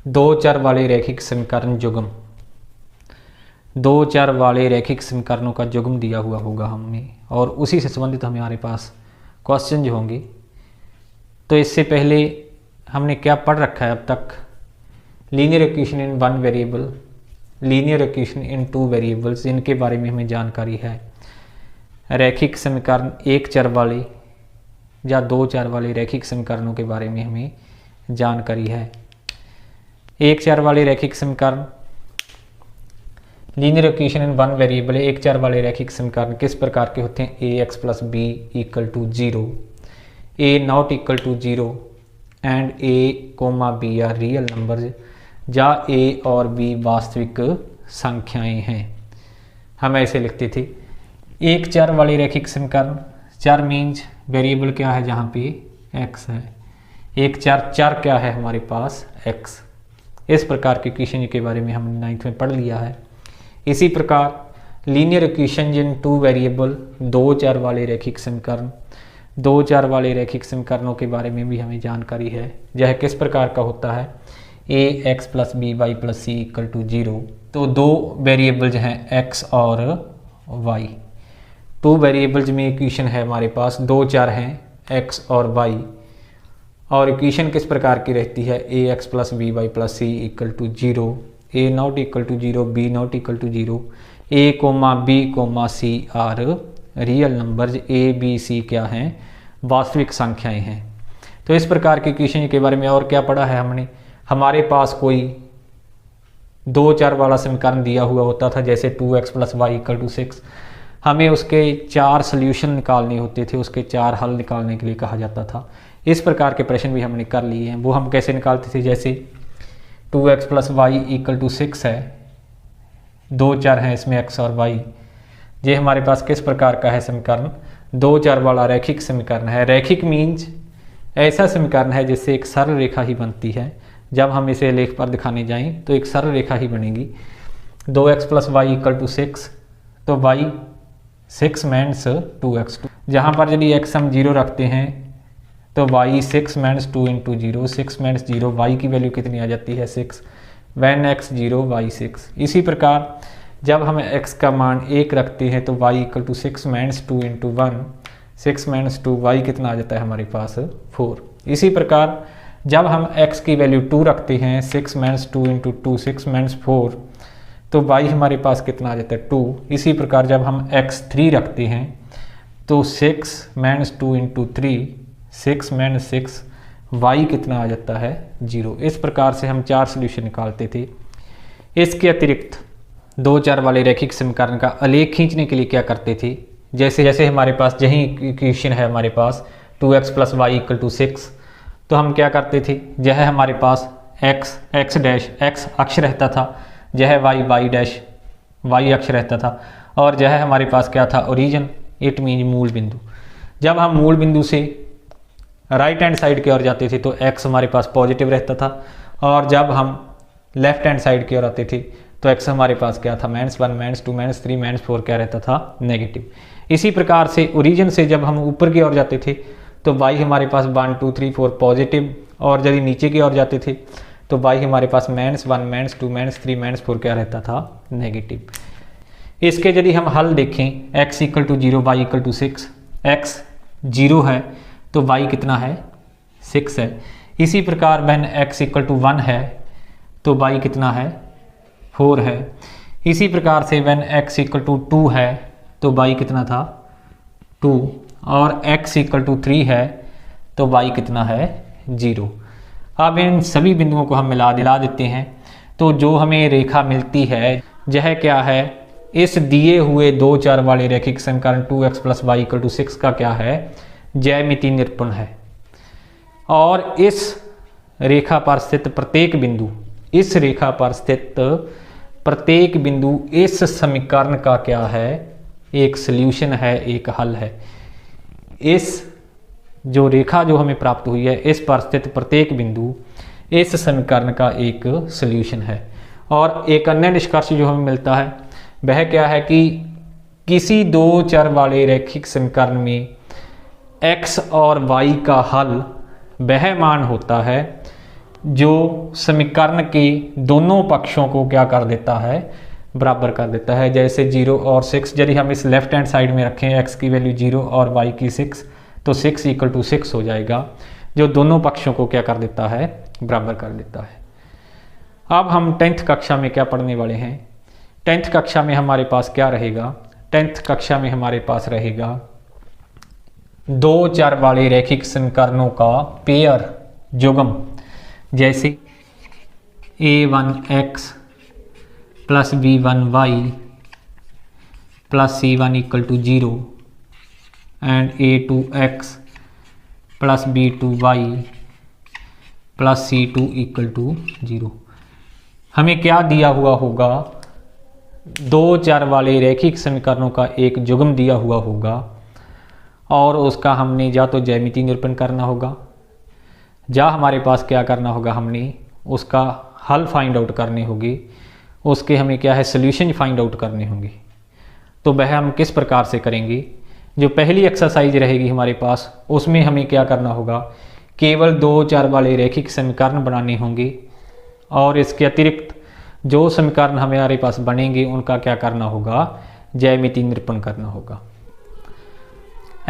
दो चर वाले रैखिक समीकरण युग्म, दो चर वाले रैखिक समीकरणों का युग्म दिया हुआ होगा हमें, और उसी से संबंधित हमारे पास क्वेश्चन जो होंगे। तो इससे पहले हमने क्या पढ़ रखा है अब तक, linear equation in one variable, linear equation in two variables, इनके बारे में हमें जानकारी है। रैखिक समीकरण एक चर वाले या दो चर वाले रैखिक समीकरणों के बारे में हमें जानकारी है। एक चर वाले रैखिक समीकरण, linear equation in one variable, एक चर वाले रैखिक समीकरण किस प्रकार के होते हैं? A x plus b equal to zero, a not equal to zero and a comma b are real numbers, या ए और बी वास्तविक संख्याएं हैं। हम ऐसे लिखते थे। एक चर वाले रैखिक समीकरण, चर मीन्स वेरिएबल क्या है जहाँ पे एक्स है, एक चर क्या है हमारे पास एक्स। इस प्रकार के इक्वेशन के बारे में हमने 9th में पढ़ लिया है। इसी प्रकार linear equation in two variable, दो चर वाले रैखिक समीकरण, दो चर वाले रैखिक समीकरणों के बारे में भी हमें जानकारी है। यह किस प्रकार का होता है? A x plus b y plus c equal to zero. तो दो वेरिएबल्स हैं एक्स और वाई, टू वेरिएबल्स में इक्वेशन है हमारे पास, दो चर हैं एक्स और वाई, और इक्वेशन किस प्रकार की रहती है? A x plus b y plus c equal to zero, a not equal to zero, b not equal to zero, a comma b comma c are real numbers, a b c क्या हैं? वास्तविक संख्याएं हैं। तो इस प्रकार के equation के बारे में और क्या पढ़ा है हमने? हमारे पास कोई दो चर वाला समीकरण दिया हुआ होता था, जैसे 2x plus y equal to 6, हमें उसके चार सोल्यूशन निकालने होते थे, उसके चार हल निकालने के लिए कहा जाता था। इस प्रकार के प्रश्न भी हमने कर लिए हैं। वो हम कैसे निकालते थे? जैसे 2x plus y equal to 6 है, दो चर हैं इसमें x और y, ये हमारे पास किस प्रकार का है समीकरण? दो चर वाला रैखिक समीकरण है। रैखिक मीन्स ऐसा समीकरण है जिससे एक सरल रेखा ही बनती है। जब हम इसे लेख पर दिखाने जाएं तो एक सरल रेखा ही बनेगी। 2x plus y equal to 6, तो y 6 माइनस 2x, जहाँ पर यदि x हम 0 रखते हैं तो y 6 minus 2 into 0, 6 minus 0, y की वैल्यू कितनी आ जाती है? 6, when x 0 y 6। इसी प्रकार जब हम x का मान 1 रखते हैं तो y equal to 6 minus 2 into 1, 6 minus 2, y कितना आ जाता है हमारे पास? 4। इसी प्रकार जब हम x की वैल्यू 2 रखते हैं, 6 माइनस 2 इंटू 2, 6 माइनस 4, तो y हमारे पास कितना आ जाता है? 2। इसी प्रकार जब हम x 3 रखते हैं तो 6 माइनस 2 इंटू 3, 6 माइनस 6, y कितना आ जाता है? 0। इस प्रकार से हम चार सोल्यूशन निकालते थे। इसके अतिरिक्त दो चर वाले रैखिक समीकरण का आलेख खींचने के लिए क्या करते थे? जैसे जैसे हमारे पास यही इक्वेशन है हमारे पास 2x plus y equal to 6, तो हम क्या करते थे? यह हमारे पास x डैश x अक्ष रहता था, यह y डैश y अक्ष रहता था, और यह हमारे पास क्या था? ओरिजिन, इट मीन मूल बिंदु। जब हम मूल बिंदु से राइट हैंड साइड की ओर जाते थे तो x हमारे पास पॉजिटिव रहता था, और जब हम लेफ्ट हैंड साइड की ओर आते थे तो x हमारे पास क्या था? -1, -2, -3, -4 क्या रहता था? नेगेटिव। इसी प्रकार से ओरिजिन से जब हम ऊपर की ओर जाते थे तो y हमारे पास 1, 2, 3, 4 पॉजिटिव, और यदि नीचे की ओर जाते थे तो y हमारे पास -1, -2, -3, -4 क्या रहता था? नेगेटिव। इसके यदि हम हल देखें, x equal to 0, y equal to 6, x 0 है तो y कितना है? 6 है। इसी प्रकार when x इक्वल टू 1 है तो y कितना है? 4 है। इसी प्रकार से when x इक्वल टू 2 है तो y कितना था? 2, और x इक्वल टू 3 है तो y कितना है? 0। अब इन सभी बिंदुओं को हम मिला देते हैं, तो जो हमें रेखा मिलती है यह क्या है? इस दिए हुए दो चर वाले रैखिक समीकरण 2x plus y equal to 6 का क्या है? ज्यामितीय निरूपण है। और इस रेखा पर स्थित प्रत्येक बिंदु, इस रेखा पर स्थित प्रत्येक बिंदु इस समीकरण का क्या है? एक सल्यूशन है, एक हल है। इस जो रेखा जो हमें प्राप्त हुई है, इस पर स्थित प्रत्येक बिंदु इस समीकरण का एक सल्यूशन है। और एक अन्य निष्कर्ष जो हमें मिलता है वह क्या है कि किसी दो चर वाले रैखिक समीकरण में x और y का हल वह मान होता है जो समीकरण के दोनों पक्षों को क्या कर देता है, बराबर कर देता है। जैसे 0 और 6 यदि हम इस लेफ्ट हैंड साइड में रखें x की वैल्यू 0 और y की 6, तो 6 = 6 हो जाएगा, जो दोनों पक्षों को क्या कर देता है, बराबर कर देता है। अब हम 10th कक्षा में क्या पढ़ने वाले हैं। 10th कक्षा में हमारे पास क्या रहेगा, 10th कक्षा में हमारे पास रहेगा 2 चर वाले रैखिक समीकरणों का पेयर युग्म, जैसे a1x + b1y + c1 = 0 and a2x + b2y + c2 = 0। हमें क्या दिया हुआ होगा, 2 चर वाले रैखिक समीकरणों का एक युग्म दिया हुआ होगा और उसका हमने या तो ज्यामिति निरूपण करना होगा या हमारे पास क्या करना होगा, हमने उसका हल फाइंड आउट करने होंगे, उसके हमें क्या है सॉल्यूशन फाइंड आउट करने होंगे। तो वह हम किस प्रकार से करेंगे। जो पहली एक्सरसाइज रहेगी हमारे पास, उसमें हमें क्या करना होगा, केवल 2 चर वाले रैखिक समीकरण बनाने होंगे और इसके अतिरिक्त जो समीकरण हमारे पास बनेंगे उनका क्या करना होगा, ज्यामिति निरूपण करना होगा।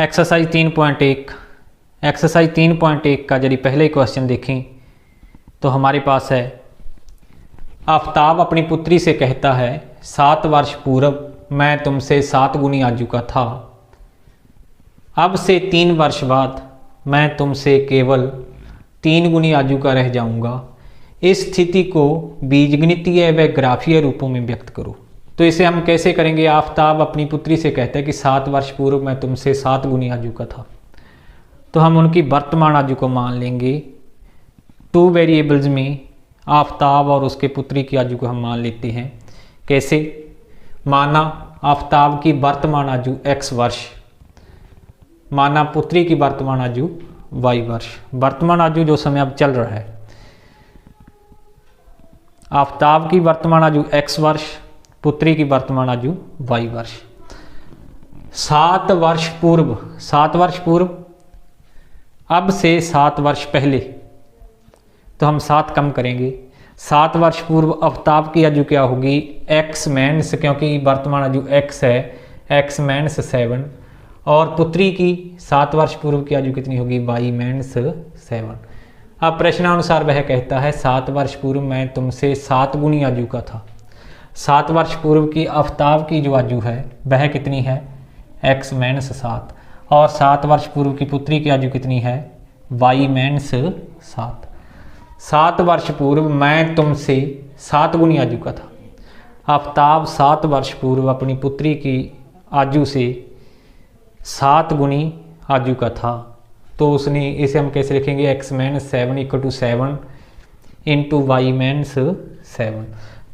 एक्सरसाइज 3.1, एक्सरसाइज 3.1 का यदि पहले क्वेश्चन देखें तो हमारे पास है, आफ्ताब अपनी पुत्री से कहता है 7 वर्ष पूर्व मैं तुमसे 7 गुनी आजू का था, अब से 3 वर्ष बाद मैं तुमसे केवल 3 गुनी आजू का रह जाऊंगा। इस स्थिति को बीजगणितीय व ग्राफीय रूपों में व्यक्त करो। तो इसे हम कैसे करेंगे, आफ्ताब अपनी पुत्री से कहता है कि 7 वर्ष पूर्व मैं तुमसे 7 गुनी आजू का था, तो हम उनकी वर्तमान आयु को मान लेंगे। 2 वेरिएबल्स में आफ्ताब और उसके पुत्री की आयु को हम मान लेते हैं। कैसे, माना आफ्ताब की वर्तमान आयु x वर्ष, माना पुत्री की वर्तमान आयु y वर्ष। वर्तमान आयु जो समय अब चल रहा है, आफ्ताब की वर्तमान आयु x वर्ष, पुत्री की वर्तमान आयु y वर्ष। 7 वर्ष पूर्व, 7 वर्ष पूर्व, अब से 7 वर्ष पहले, तो हम 7 कम करेंगे। 7 वर्ष पूर्व आफ्ताब की आयु क्या होगी, x - क्योंकि वर्तमान आयु x है, x - 7, और पुत्री की 7 वर्ष पूर्व की आयु कितनी होगी, y - 7। अब प्रश्नानुसार वह कहता है 7 वर्ष पूर्व मैं तुमसे 7 गुनी आयु का था। 7 वर्ष पूर्व की आफ्ताब की जो आयु है वह कितनी है, x - 7, और 7 वर्ष पूर्व की पुत्री की आयु कितनी है, y - 7। 7 वर्ष पूर्व मैं तुमसे 7 गुनी आयु का था। आफ्ताब 7 वर्ष पूर्व अपनी पुत्री की आयु से 7 गुनी आयु का था, तो उसने, इसे हम कैसे लिखेंगे, x - 7 = 7 × y - 7।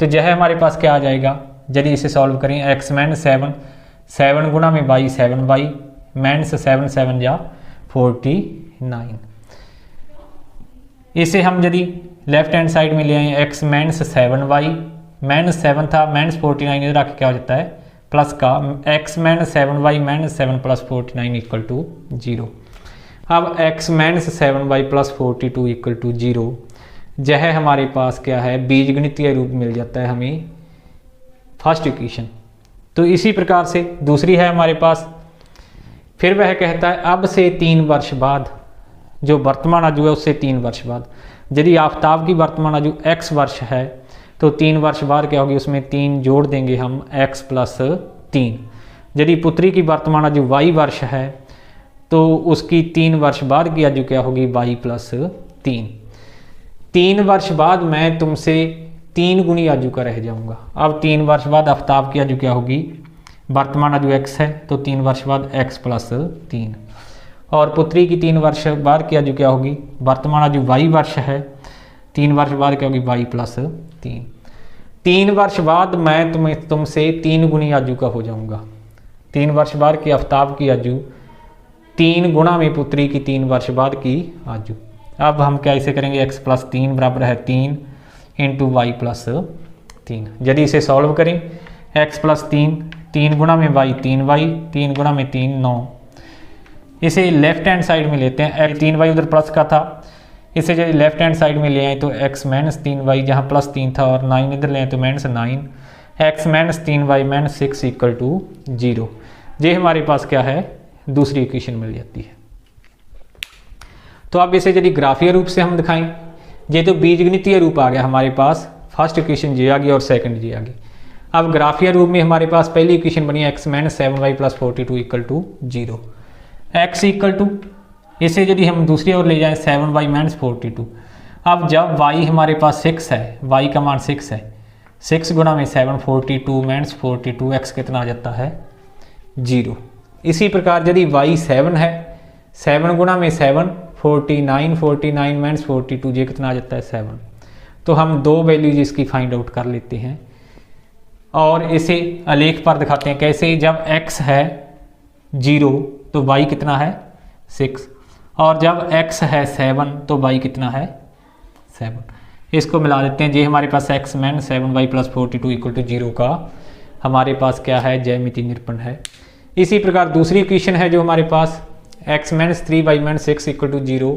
तो यह हमारे पास क्या आ जाएगा, यदि इसे सॉल्व करें, x - 7, 7 गुणा में y 7y, - 7 7 या 49। इसे हम यदि लेफ्ट हैंड साइड में ले आए, x - 7y, -7 था, -49 इधर आके क्या हो जाता है, प्लस का, x - 7y - 7 + 49 = 0। अब x - 7y + 42 = 0, यह हमारे पास क्या है, बीजगणितीय रूप मिल जाता है हमें फर्स्ट इक्वेशन। तो इसी प्रकार से दूसरी है हमारे पास, फिर वह कहता है अब से 3 वर्ष बाद, जो वर्तमान आयु है उससे 3 वर्ष बाद। यदि आफ्ताब की वर्तमान आयु x वर्ष है तो 3 वर्ष बाद क्या होगी, उसमें 3 जोड़ देंगे हम, x + 3। यदि पुत्री की वर्तमान आयु y वर्ष है तो उसकी 3 वर्ष बाद की आयु क्या होगी, y + 3। 3 वर्ष बाद मैं तुमसे 3 गुनी आयु का रह जाऊंगा। अब 3 वर्ष बाद आफ्ताब की आयु क्या होगी, वर्तमान आयु x है तो 3 वर्ष बाद x + 3, और पुत्री की 3 वर्ष बाद की आयु क्या होगी, वर्तमान आयु y वर्ष है, 3 वर्ष बाद क्या होगी, y + 3। 3 वर्ष बाद मैं तुमसे 3 गुनी आयु का हो जाऊंगा। 3 वर्ष बाद की आफ्ताब की आयु 3 गुणा में पुत्री की 3 वर्ष बाद की आयु। अब हम क्या इसे करेंगे, x + 3 बराबर है 3 × y + 3। यदि इसे सॉल्व करें, x + 3, 3 गुणा में y 3y, 3 गुणा में 3 9। इसे लेफ्ट हैंड साइड में लेते हैं, 3y उधर प्लस का था, इसे जो लेफ्ट हैंड साइड में ले आए तो x माइनस 3y, जहाँ प्लस 3 था और 9 इधर ले आए तो minus 9, x minus 3y minus 6 equal to 0। ये हमारे पास क्या है, दूसरी इक्वेशन मिल जाती है। तो अब इसे यदि ग्राफीय रूप से हम दिखाएं, ये तो बीजगणितीय रूप आ गया हमारे पास, फर्स्ट इक्वेशन ये आ गई और सेकंड ये आ गई। अब ग्राफीय रूप में हमारे पास पहली इक्वेशन बनी है x minus 7y plus 42 equal to 0। x equal to, इसे यदि हम दूसरी ओर ले जाएं 7y माइनस 42। अब जब y हमारे पास 6 है, y का मान 6 है, 6 गुणा में 7 42 माइनस 42, x कितना आ जाता है 0। इसी प्रकार यदि y 7 है, 7 गुणा में 7 49 माइनस 42, ये कितना आ जाता है 7। तो हम दो वैल्यूज इसकी फाइंड आउट कर लेते हैं और इसे आलेख पर दिखाते हैं कैसे। जब x है 0 तो y कितना है 6, और जब x है 7 तो y कितना है 7। इसको मिला देते हैं। ये हमारे पास x minus 7y plus 42 equal to 0 का हमारे पास क्या है, ज्यामितीय निरूपण है। इसी प्रकार दूसरी इक्वेशन है जो हमारे पास x minus 3y minus 6 equal to 0,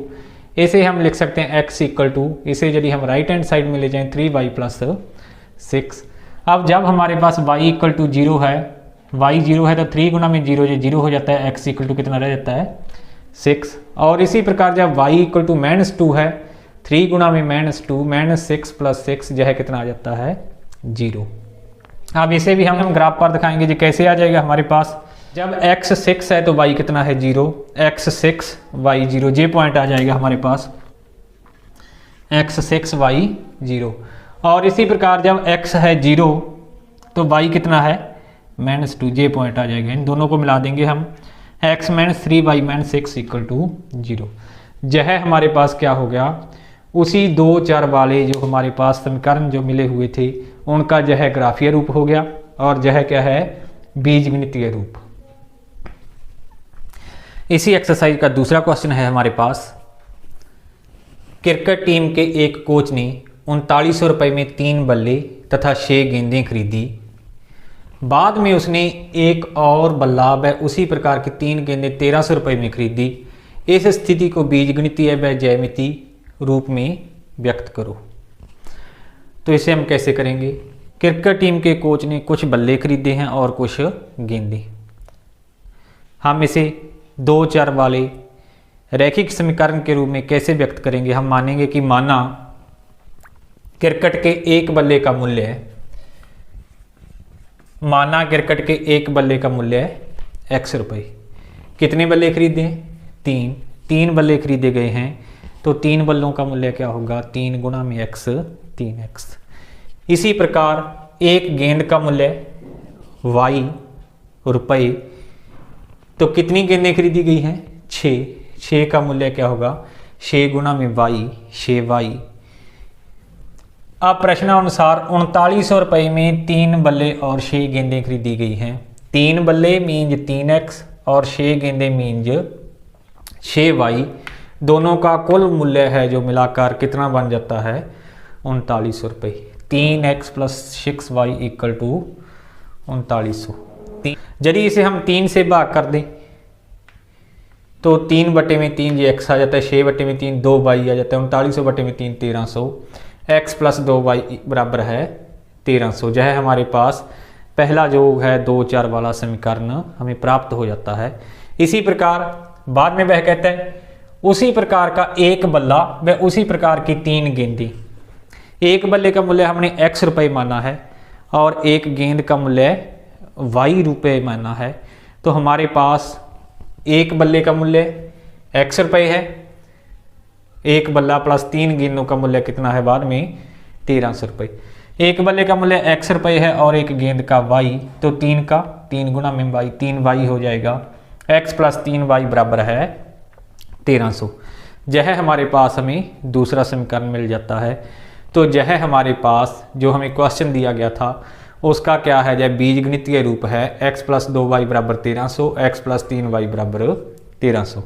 इसे हम लिख सकते हैं x इक्वल टू, इसे यदि हम राइट हैंड साइड में ले जाएं 3y प्लस 6। अब जब हमारे पास y इक्वल टू 0 है, y 0 है तो 3 गुना में 0, ये 0 हो जाता है, x इक्वल टू कितना रह जाता है 6। और इसी प्रकार जब y इक्वल टू माइनस 2 है, 3 गुना में माइनस 2 माइनस 6 प्लस 6 जो है कितना आ जाता है 0। अब इसे भी हम ग्राफ पर दिखाएंगे जी कैसे आ जाएगा हमारे पास। जब x 6 है तो y कितना है 0, x 6 y 0, ये पॉइंट आ जाएगा हमारे पास x 6 y 0। और इसी प्रकार जब x है 0 तो y कितना है माइनस 2, ये पॉइंट आ जाएगा। इन दोनों को मिला देंगे हम, x minus 3y minus 6 equal to 0। यह हमारे पास क्या हो गया, उसी दो चर वाले जो हमारे पास समीकरण जो मिले हुए थे उनका यह ग्राफीय रूप हो गया, और यह क्या है बीजगणितीय रूप। इसी एक्सरसाइज का दूसरा क्वेश्चन है हमारे पास। क्रिकेट टीम के एक कोच ने 3900 रुपये में 3 बल्ले तथा 6 गेंदें खरीदी। बाद में उसने एक और बल्ला व उसी प्रकार की 3 गेंदें 1300 रुपये में खरीदी। इस स्थिति को बीजगणितीय व ज्यामितीय रूप में व्यक्त करो। तो इसे हम कैसे करेंगे। क्रिकेट टीम के कोच ने कुछ बल्ले खरीदे हैं और कुछ गेंदें। हम इसे दो चर वाले रैखिक समीकरण के रूप में कैसे व्यक्त करेंगे। हम मानेंगे कि माना क्रिकेट के एक बल्ले का मूल्य है, माना क्रिकेट के एक बल्ले का मूल्य है x रुपये। कितने बल्ले खरीदे, 3 बल्ले खरीदे गए हैं, तो 3 बल्लों का मूल्य क्या होगा 3 गुणा में x 3x। इसी प्रकार एक गेंद का मूल्य y रुपये, तो कितनी गेंदें खरीदी गई हैं 6 का मूल्य क्या होगा 6 गुणा में y 6y। अब प्रश्नानुसार 3900 रुपये में 3 बल्ले और 6 गेंदें खरीदी गई हैं। 3 बल्ले मीन्स 3x और 6 गेंदें मीन्स 6y, दोनों का कुल मूल्य है जो मिलाकर कितना बन जाता है 3900 रुपये। 3x plus 6y equal to 3900। यदि इसे हम 3 से भाग कर दें तो 3 बटे में 3 ये x आ जाता है, 6 बटे में 3 2y आ जाता है, 3900 बटे में 3 1300, x प्लस 2y बराबर है 1300। यह है हमारे पास पहला जो है दो चर वाला समीकरण हमें प्राप्त हो जाता है। इसी प्रकार बाद में वह कहता है उसी प्रकार का एक बल्ला व उसी प्रकार की 3 गेंदें। एक बल्ले का मूल्य हमने x रुपये माना है और एक गेंद का मूल्य y रुपये माना है, तो हमारे पास एक बल्ले का मूल्य x रुपये है, एक बल्ला प्लस 3 गेंदों का मूल्य कितना है बाद में 1300 रुपये। एक बल्ले का मूल्य x रुपये है और एक गेंद का y, तो 3 का 3 गुना में y 3y हो जाएगा, x प्लस 3y बराबर है 1300। यह हमारे पास हमें दूसरा समीकरण मिल जाता है। तो यह हमारे पास जो हमें क्वेश्चन दिया गया था उसका क्या है, यह बीजगणितीय रूप है x प्लस 2y बराबर 1300, x प्लस 3y बराबर 1300।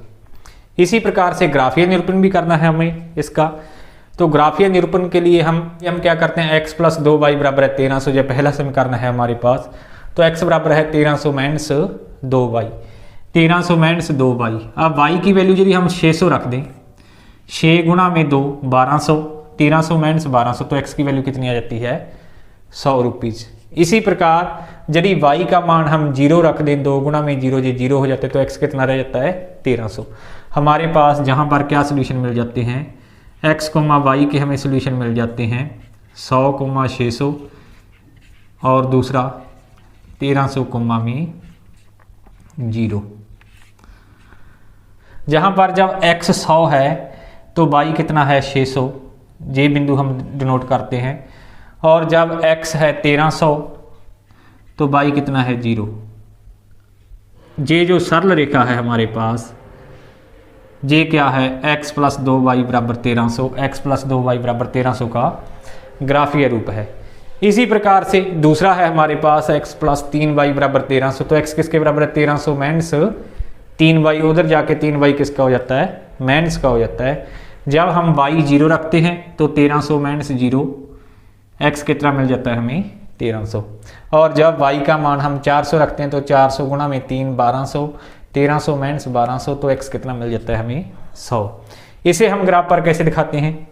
इसी प्रकार से ग्राफीय निरूपण भी करना है हमें इसका। तो ग्राफीय निरूपण के लिए हम क्या करते हैं, x प्लस 2y बराबर है 1300, यह पहला समीकरण है हमारे पास। तो x बराबर है 1300 माइनस 2y, 1300 माइनस 2y। अब y की वैल्यू यदि हम 600 रख दें, 6 गुणा में 2 1200, 1300 माइनस 1200, तो x की वैल्यू कितनी आ जाती है 100 रुपीज़। इसी प्रकार यदि y का मान हम 0 रख दें, 2 गुणा में 0 ये 0 हो जाते, तो x कितना रह जाता है 1300। हमारे पास जहाँ पर क्या सोल्यूशन मिल जाते हैं, x, y के हमें सोल्यूशन मिल जाते हैं 100, 600 और दूसरा 1300 में 0। जहाँ पर जब x 100 है तो y कितना है 600, ये बिंदु हम डिनोट करते हैं। और जब x है 1300 तो y कितना है 0। ये जो सरल रेखा है हमारे पास, ये क्या है x प्लस 2y बराबर 1300, x प्लस 2y बराबर 1300 का ग्राफीय रूप है। इसी प्रकार से दूसरा है हमारे पास x प्लस 3y बराबर 1300, तो x किसके बराबर है 1300 माइनस 3y, उधर जाके 3y किसका हो जाता है माइनस का हो जाता है। जब हम y 0 रखते हैं तो 1300 माइनस 0, x कितना मिल जाता है हमें 1300। और जब y का मान हम 400 रखते हैं तो 400 गुणा में 3 1200, 1300 माइनस 1200, तो x कितना मिल जाता है हमें 100। इसे हम ग्राफ पर कैसे दिखाते हैं,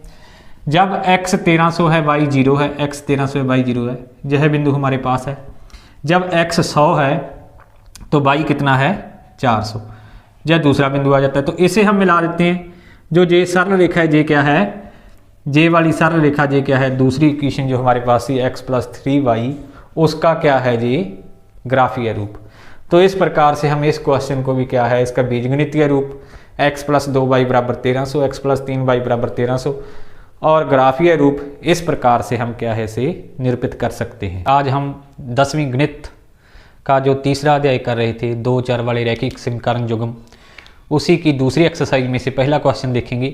जब x 1300 है y 0 है, x 1300 है y 0 है, यह बिंदु हमारे पास है। जब x 100 है तो y कितना है 400, यह दूसरा बिंदु आ जाता है। तो इसे हम मिला देते हैं। जो ये सरल रेखा है ये क्या है, ये वाली सरल रेखा ये क्या है, दूसरी इक्वेशन जो हमारे पास थी x प्लस 3y, उसका क्या है ये ग्राफीय रूप। तो इस प्रकार से हम इस क्वेश्चन को भी क्या है, इसका बीजगणितीय रूप x प्लस 2y बराबर 1300, x प्लस 3y बराबर 1300 और ग्राफीय रूप इस प्रकार से हम क्या है इसे निरूपित कर सकते हैं। आज हम 10वीं गणित का जो तीसरा अध्याय कर रहे थे, 2 चर वाले रैखिक समीकरण युग्म, उसी की दूसरी एक्सरसाइज में से पहला क्वेश्चन देखेंगे।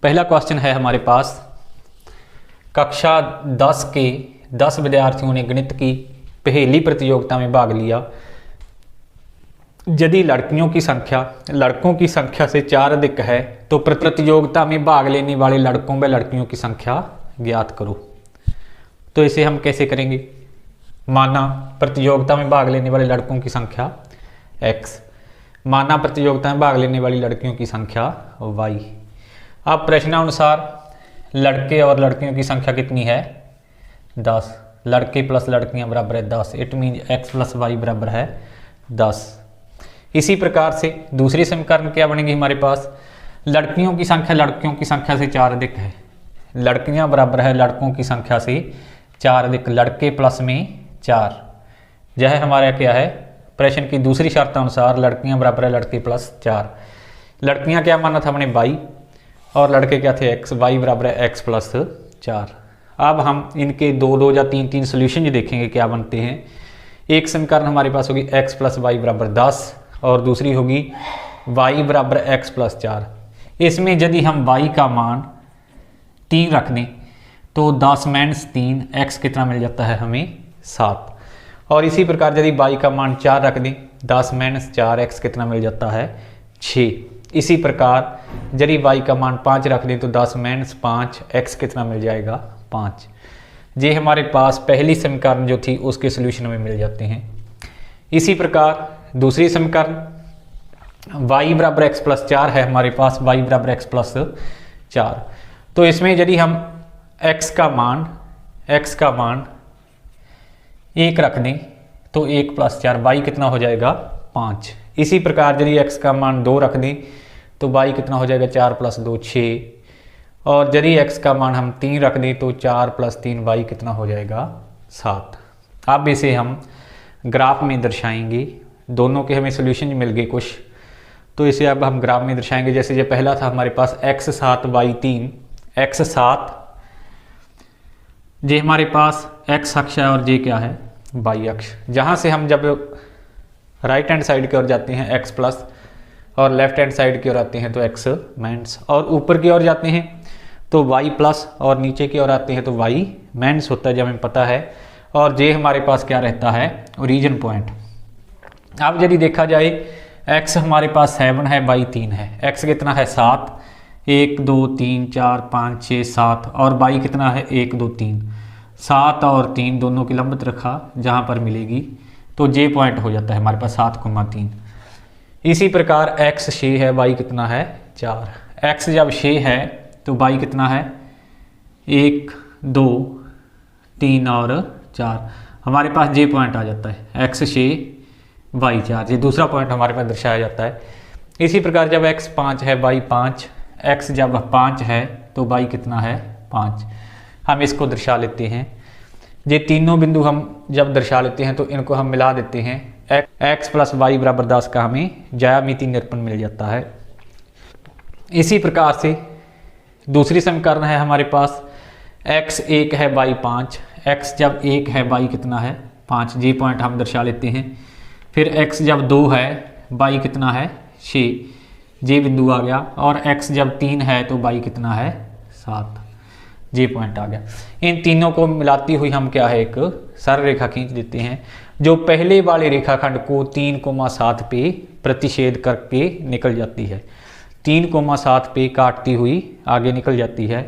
पहला क्वेश्चन है हमारे पास, कक्षा 10 के 10 विद्यार्थियों ने गणित की पहेली प्रतियोगिता में भाग लिया। यदि लड़कियों की संख्या लड़कों की संख्या से 4 अधिक है तो प्रतियोगिता में भाग लेने वाले लड़कों व लड़कियों की संख्या ज्ञात करो। तो इसे हम कैसे करेंगे, माना प्रतियोगिता में भाग लेने वाले लड़कों की संख्या x, माना प्रतियोगिता में भाग लेने वाली लड़कियों की संख्या y। अब प्रश्नानुसार लड़के और लड़कियों की संख्या कितनी है 10, लड़के प्लस लड़कियां बराबर है 10, इट मीन x प्लस वाई बराबर है 10। इसी प्रकार से दूसरी समीकरण क्या बनेगी हमारे पास, लड़कियों की संख्या लड़कियों की संख्या से 4 अधिक है, लड़कियां बराबर है लड़कों की संख्या से 4 अधिक, लड़के प्लस में 4। यह हमारा क्या है, प्रश्न की दूसरी शर्त अनुसार लड़कियां बराबर है लड़के प्लस 4। लड़कियां क्या माना था हमने y और लड़के क्या थे x, y बराबर है x प्लस 4। अब हम इनके 2 या 3 सोल्यूशन जो देखेंगे क्या बनते हैं। एक समीकरण हमारे पास होगी x प्लस वाई बराबर 10 और दूसरी होगी y बराबर x प्लस 4। इसमें यदि हम y का मान 3 रख दें तो 10 माइनस 3, x कितना मिल जाता है हमें 7। और इसी प्रकार यदि y का मान 4 रख दें, 10 माइनस 4, x कितना मिल जाता है 6। इसी प्रकार यदि y का मान 5 रख दें तो 10 माइनस 5, x कितना मिल जाएगा 5। ये हमारे पास पहली समीकरण जो थी उसके सोल्यूशन में मिल जाते हैं। इसी प्रकार दूसरी समीकरण y बराबर x प्लस 4 है हमारे पास, y बराबर x प्लस 4। तो इसमें यदि हम x का मान 1 रख दें तो 1 प्लस 4, y कितना हो जाएगा 5। इसी प्रकार यदि x का मान 2 रख दें तो y कितना हो जाएगा 4 प्लस 2 6। और यदि x का मान हम 3 रख दें तो 4 प्लस 3, y कितना हो जाएगा 7। अब इसे हम ग्राफ में दर्शाएंगे, दोनों के हमें सोल्यूशन मिल गए कुछ, तो इसे अब हम ग्राफ में दर्शाएंगे। जैसे ये पहला था हमारे पास x 7 y 3, x 7 ये हमारे पास x अक्ष है और ये क्या है y अक्ष। जहाँ से हम जब राइट हैंड साइड की ओर जाते हैं x प्लस और लेफ्ट हैंड साइड की ओर आते हैं तो x माइनस, और ऊपर की ओर जाते हैं तो y प्लस और नीचे की ओर आते हैं तो y माइनस होता है, जब हमें पता है। और ये हमारे पास क्या रहता है ओरिजिन पॉइंट। अब यदि देखा जाए x हमारे पास 7 है, y 3 है, x कितना है 7, 1 2 3 4 5 6 7, और y कितना है 1 2 3, 7 और 3 दोनों की लंबवत रेखा जहाँ पर मिलेगी तो जे पॉइंट हो जाता है हमारे पास 7,3। इसी प्रकार x 6 है, y कितना है 4, x जब 6 है तो y कितना है 1 2 3 और 4, हमारे पास जे पॉइंट आ जाता है x 6 y 4, ये दूसरा पॉइंट हमारे पास दर्शाया जाता है। इसी प्रकार जब x 5 है y 5, x जब 5 है तो y कितना है 5, हम इसको दर्शा लेते हैं। ये तीनों बिंदु हम जब दर्शा लेते हैं तो इनको हम मिला देते हैं, x प्लस वाई बराबर 10 का हमें ज्यामितीय निरूपण मिल जाता है। इसी प्रकार से दूसरी समीकरण है हमारे पास, x 1 है y 5, x जब 1 है y कितना है 5, जी पॉइंट हम दर्शा लेते हैं। फिर x जब 2 है y कितना है 6, जी बिंदु आ गया, और x जब 3 है तो y कितना है 7, जी पॉइंट आ गया। इन तीनों को मिलाती हुई हम क्या है एक सरल रेखा खींच देते हैं, जो पहले वाले रेखाखंड को 3,7 पे प्रतिच्छेद करके निकल जाती है, 3,7 पे काटती हुई आगे निकल जाती है।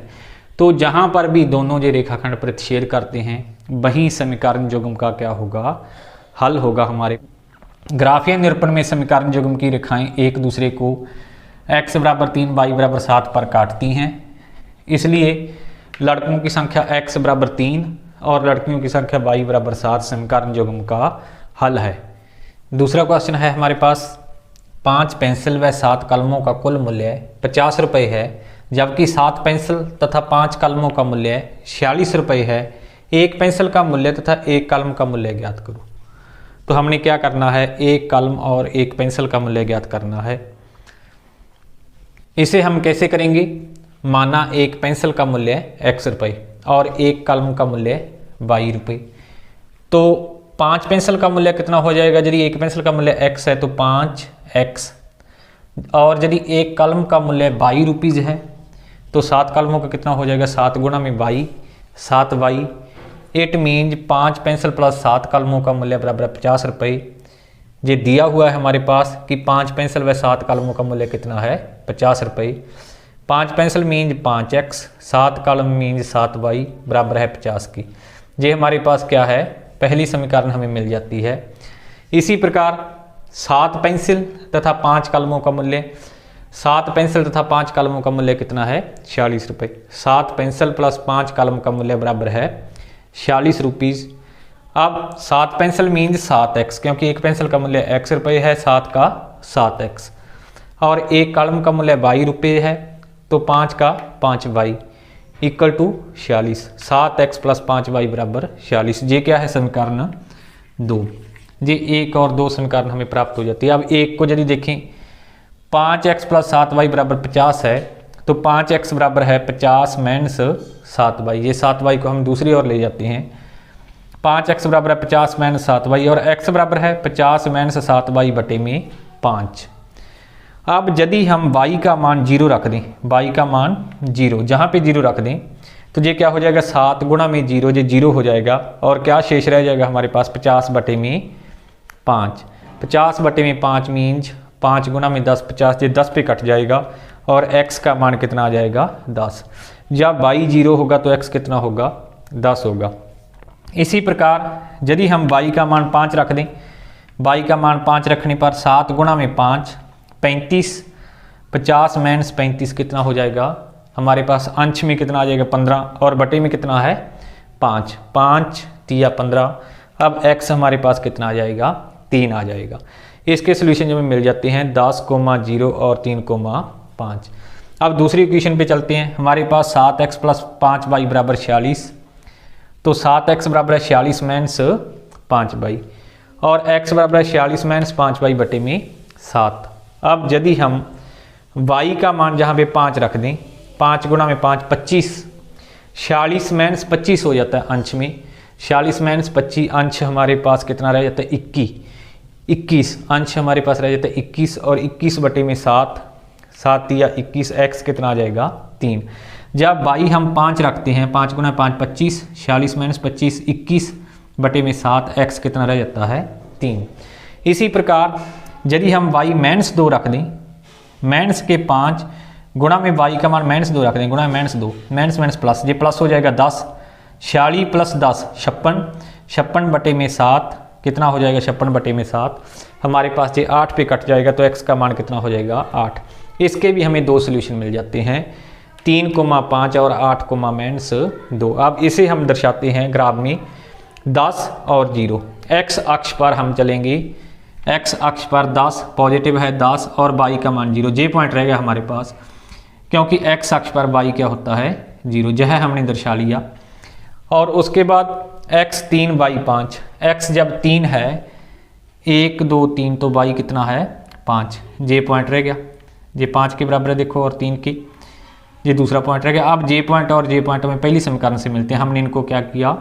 तो जहाँ पर भी दोनों जो रेखाखंड प्रतिच्छेद करते हैं वही समीकरण युग्म का क्या होगा, हल होगा। हमारे ग्राफीय निरूपण में समीकरण युग्म की रेखाएं एक दूसरे को x बराबर 3 y बराबर 7 पर काटती हैं, इसलिए लड़कों की संख्या x बराबर 3 और लड़कियों की संख्या y बराबर 7 समीकरण युग्म का हल है। दूसरा क्वेश्चन है हमारे पास, 5 पेंसिल व 7 कलमों का कुल मूल्य 50 रुपये है, जबकि 7 पेंसिल तथा 5 कलमों का मूल्य 46 रुपये है। एक पेंसिल का मूल्य तथा एक कलम का मूल्य ज्ञात करो। तो हमने क्या करना है, एक कलम और एक पेंसिल का मूल्य ज्ञात करना है। इसे हम कैसे करेंगे, माना एक पेंसिल का मूल्य x रुपये और एक कलम का मूल्य y रुपये, तो 5 पेंसिल का मूल्य कितना हो जाएगा, यदि एक पेंसिल का मूल्य x है तो 5x, और यदि एक कलम का मूल्य y रुपीज़ है तो 7 कलमों का कितना हो जाएगा, 7 गुणा में y 7y। It means 5 pencil plus 7 कलमों का मूल्य बराबर 50 रुपये। ये दिया हुआ है हमारे पास कि 5 पेंसिल व 7 कलमों का मूल्य कितना है 50 रुपये। 5 पेंसिल मीन्स 5x, 7 कलम मीन्स 7y बराबर है 50 की। ये हमारे पास क्या है, पहली समीकरण हमें मिल जाती है। इसी प्रकार 7 पेंसिल तथा 5 कलमों का मूल्य, 7 पेंसिल तथा 5 कलमों का मूल्य कितना है 46 रुपये। 7 पेंसिल प्लस 5 कलम का मूल्य बराबर है 46 रुपीज़। अब 7 पेंसिल मीन्स 7x, क्योंकि एक पेंसिल का मूल्य x रुपये है, 7 का 7x, और एक कलम का मूल्य y रुपये है तो 5 का 5y equal to 46। 7x plus 5y बराबर 46। ये क्या है, समीकरण 2। ये 1 और 2 समीकरण हमें प्राप्त हो जाती है। अब एक को यदि देखें, 5x प्लस 7y बराबर 50 है तो 5x बराबर है 50 माइनस 7y। ये 7y को हम दूसरी ओर ले जाते हैं, 5x बराबर है 50 माइनस 7y, और x बराबर है 50 माइनस 7y बटे में 5। अब यदि हम y का मान 0 रख दें, y का मान 0, जहाँ पे 0 रख दें तो ये क्या हो जाएगा, 7 गुणा में 0, ये 0 हो जाएगा, और क्या शेष रह जाएगा हमारे पास 50 बटे में 5। 50 बटे में 5 मीन्स 5 गुणा में 10 50, ये 10 पे कट जाएगा, और x का मान कितना आ जाएगा 10। जब y 0 होगा तो x कितना होगा 10 होगा। इसी प्रकार यदि हम y का मान 5 रख दें, y का मान 5 रखने पर 7 गुणा में 5 35, 50 माइनस 35 कितना हो जाएगा हमारे पास, अंश में कितना आ जाएगा 15, और बटे में कितना है 5, 5 तिया 15। अब x हमारे पास कितना आ जाएगा 3 आ जाएगा। इसके सोल्यूशन जो हमें मिल जाते हैं 10, 0 और 3,5। अब दूसरी इक्वेशन पे चलते हैं। हमारे पास 7x प्लस 5y बराबर 46, तो 7x बराबर है 46 माइनस 5y, और x बराबर है 46 माइनस 5y बटे में 7। अब यदि हम y का मान जहाँ पे 5 रख दें, 5 गुणा में 5 25, 46 माइनस 25 हो जाता है अंश में, 46 माइनस 25 अंश हमारे पास कितना रह जाता है 21 अंश हमारे पास रह जाता है 21, और 21 बटे में 7, 7 या 21, x कितना आ जाएगा 3। जब y हम 5 रखते हैं, 5 गुना 5 25, 46 माइनस 25 21 बटे में 7, x कितना रह जाता है 3। इसी प्रकार यदि हम y माइनस 2 रख दें, माइनस के 5 गुणा में y का मान माइनस 2 रख दें, गुणा में माइनस 2, माइनस माइनस प्लस, ये प्लस हो जाएगा 10, 46 प्लस 10 56, 56 बटे में 7 कितना हो जाएगा 56 बटे में 7, हमारे पास ये 8 पे कट जाएगा, तो x का मान कितना हो जाएगा 8। इसके भी हमें 2 सोल्यूशन मिल जाते हैं, 3,5 और 8,-2। अब इसे हम दर्शाते हैं ग्राफ में 10 और 0। एक्स अक्ष पर हम चलेंगे, एक्स अक्ष पर 10 पॉजिटिव है 10 और वाई का मान 0, जे पॉइंट रहेगा हमारे पास, क्योंकि एक्स अक्ष पर वाई क्या होता है 0, यह हमने दर्शा लिया। और उसके बाद x 3 y 5, x जब 3 है 1 2 3 तो y कितना है 5, जे पॉइंट रह गया, जे 5 के बराबर है देखो, और 3 की ये दूसरा पॉइंट रह गया। अब जे पॉइंट और जे पॉइंट हमें पहली समीकरण से मिलते हैं, हमने इनको क्या किया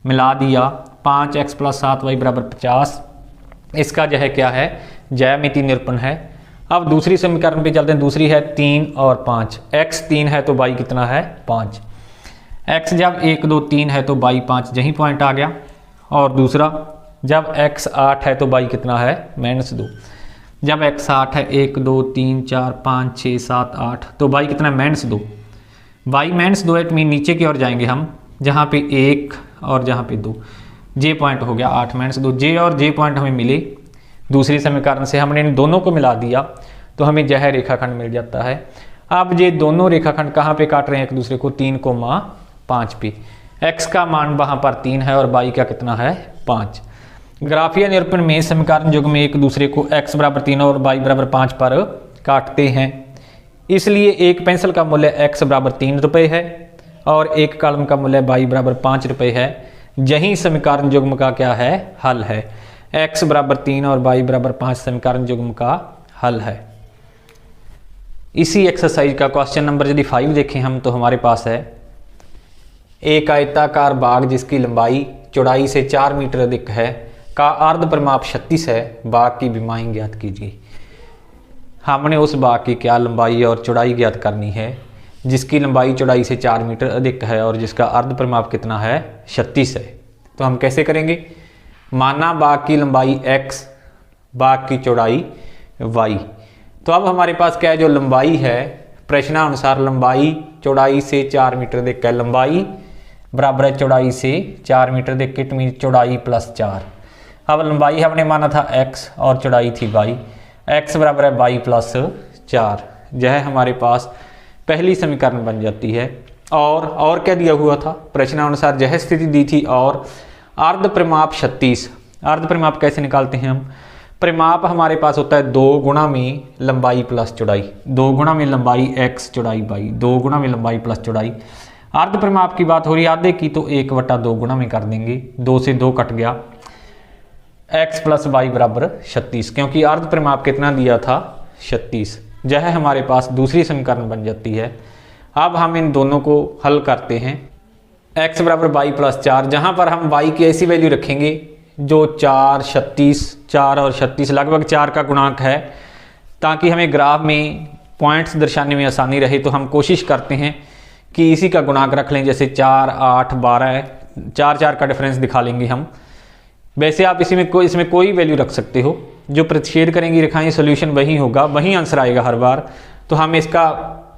मिला दिया, 5x + 7y = 50, इसका जो है क्या है ज्यामितीय निरूपण है। अब दूसरी समीकरण पे चलते हैं, दूसरी है 3 और 5, x 3 है तो y कितना है 5, x जब 1 2 3 है तो y 5 यही पॉइंट आ गया। और दूसरा जब x 8 है तो y कितना है -2, जब x 8 है 1 2 3 4 5 6 7 8 तो y कितना है -2, y -2 एट मीन नीचे की ओर जाएंगे हम, जहाँ पे 1 और जहाँ पे 2, जे पॉइंट हो गया 8 -2, जे और जे पॉइंट हमें मिले दूसरी समीकरण से, हमने इन दोनों को मिला दिया तो हमें यह रेखाखंड मिल जाता है। अब ये दोनों रेखाखंड कहाँ पे काट रहे हैं एक दूसरे को 3,5 पे, x का मान वहाँ पर 3 है और y का कितना है 5। ग्राफीय निरूपण में समीकरण युग्म में एक दूसरे को x = 3 और y = 5 पर काटते हैं, इसलिए एक पेंसिल का मूल्य x = 3 रुपये है और एक कलम का मूल्य y = 5 रुपये है। यही समीकरण युग्म का क्या है हल है, x = 3 और y = 5 समीकरण युग्म का हल है। इसी एक्सरसाइज का क्वेश्चन नंबर यदि 5 देखें हम तो हमारे पास है, एक आयताकार बाग जिसकी लंबाई चौड़ाई से 4 मीटर अधिक है का अर्ध परिमाप 36 है, बाग की विमाएं ज्ञात कीजिए। हमने उस बाग की क्या लंबाई और चौड़ाई ज्ञात करनी है जिसकी लंबाई चौड़ाई से 4 मीटर अधिक है और जिसका अर्ध परिमाप कितना है 36 है। तो हम कैसे करेंगे, माना बाग की लंबाई x, बाग की चौड़ाई y। तो अब हमारे पास क्या है, जो लंबाई है प्रश्नानुसार लंबाई चौड़ाई से 4 मीटर अधिक है, लंबाई बराबर है चौड़ाई से 4 मीटर अधिक, इट मीन चौड़ाई + 4। अब लंबाई हमने माना था x और चौड़ाई थी y, x बराबर है y + 4, यह हमारे पास पहली समीकरण बन जाती है। और क्या दिया हुआ था प्रश्नानुसार यह स्थिति दी थी, और अर्ध परिमाप 36। अर्ध परिमाप कैसे निकालते हैं हम, परिमाप हमारे पास होता है 2 गुणा में लंबाई + चौड़ाई, 2 गुणा में लंबाई x चौड़ाई y, 2 गुणा में लंबाई + चौड़ाई। अर्ध परिमाप की बात हो रही है आधे की, तो 1/2 गुणा में कर देंगे, 2 से 2 कट गया, x + y = 36, क्योंकि अर्ध परिमाप कितना दिया था 36। यह हमारे पास दूसरी समीकरण बन जाती है। अब हम इन दोनों को हल करते हैं, x = y + 4, जहाँ पर हम y की ऐसी वैल्यू रखेंगे जो 4 36, 4 और 36 लगभग 4 का गुणांक है, ताकि हमें ग्राफ में पॉइंट्स दर्शाने में आसानी रहे। तो हम कोशिश करते हैं कि इसी का गुणांक रख लें, जैसे 4 8 12 है, 4 का डिफरेंस दिखा लेंगे हम। वैसे आप इसमें कोई वैल्यू रख सकते हो, जो प्रतिच्छेद करेंगी रेखाएं सोल्यूशन वही होगा, वही आंसर आएगा हर बार। तो हम इसका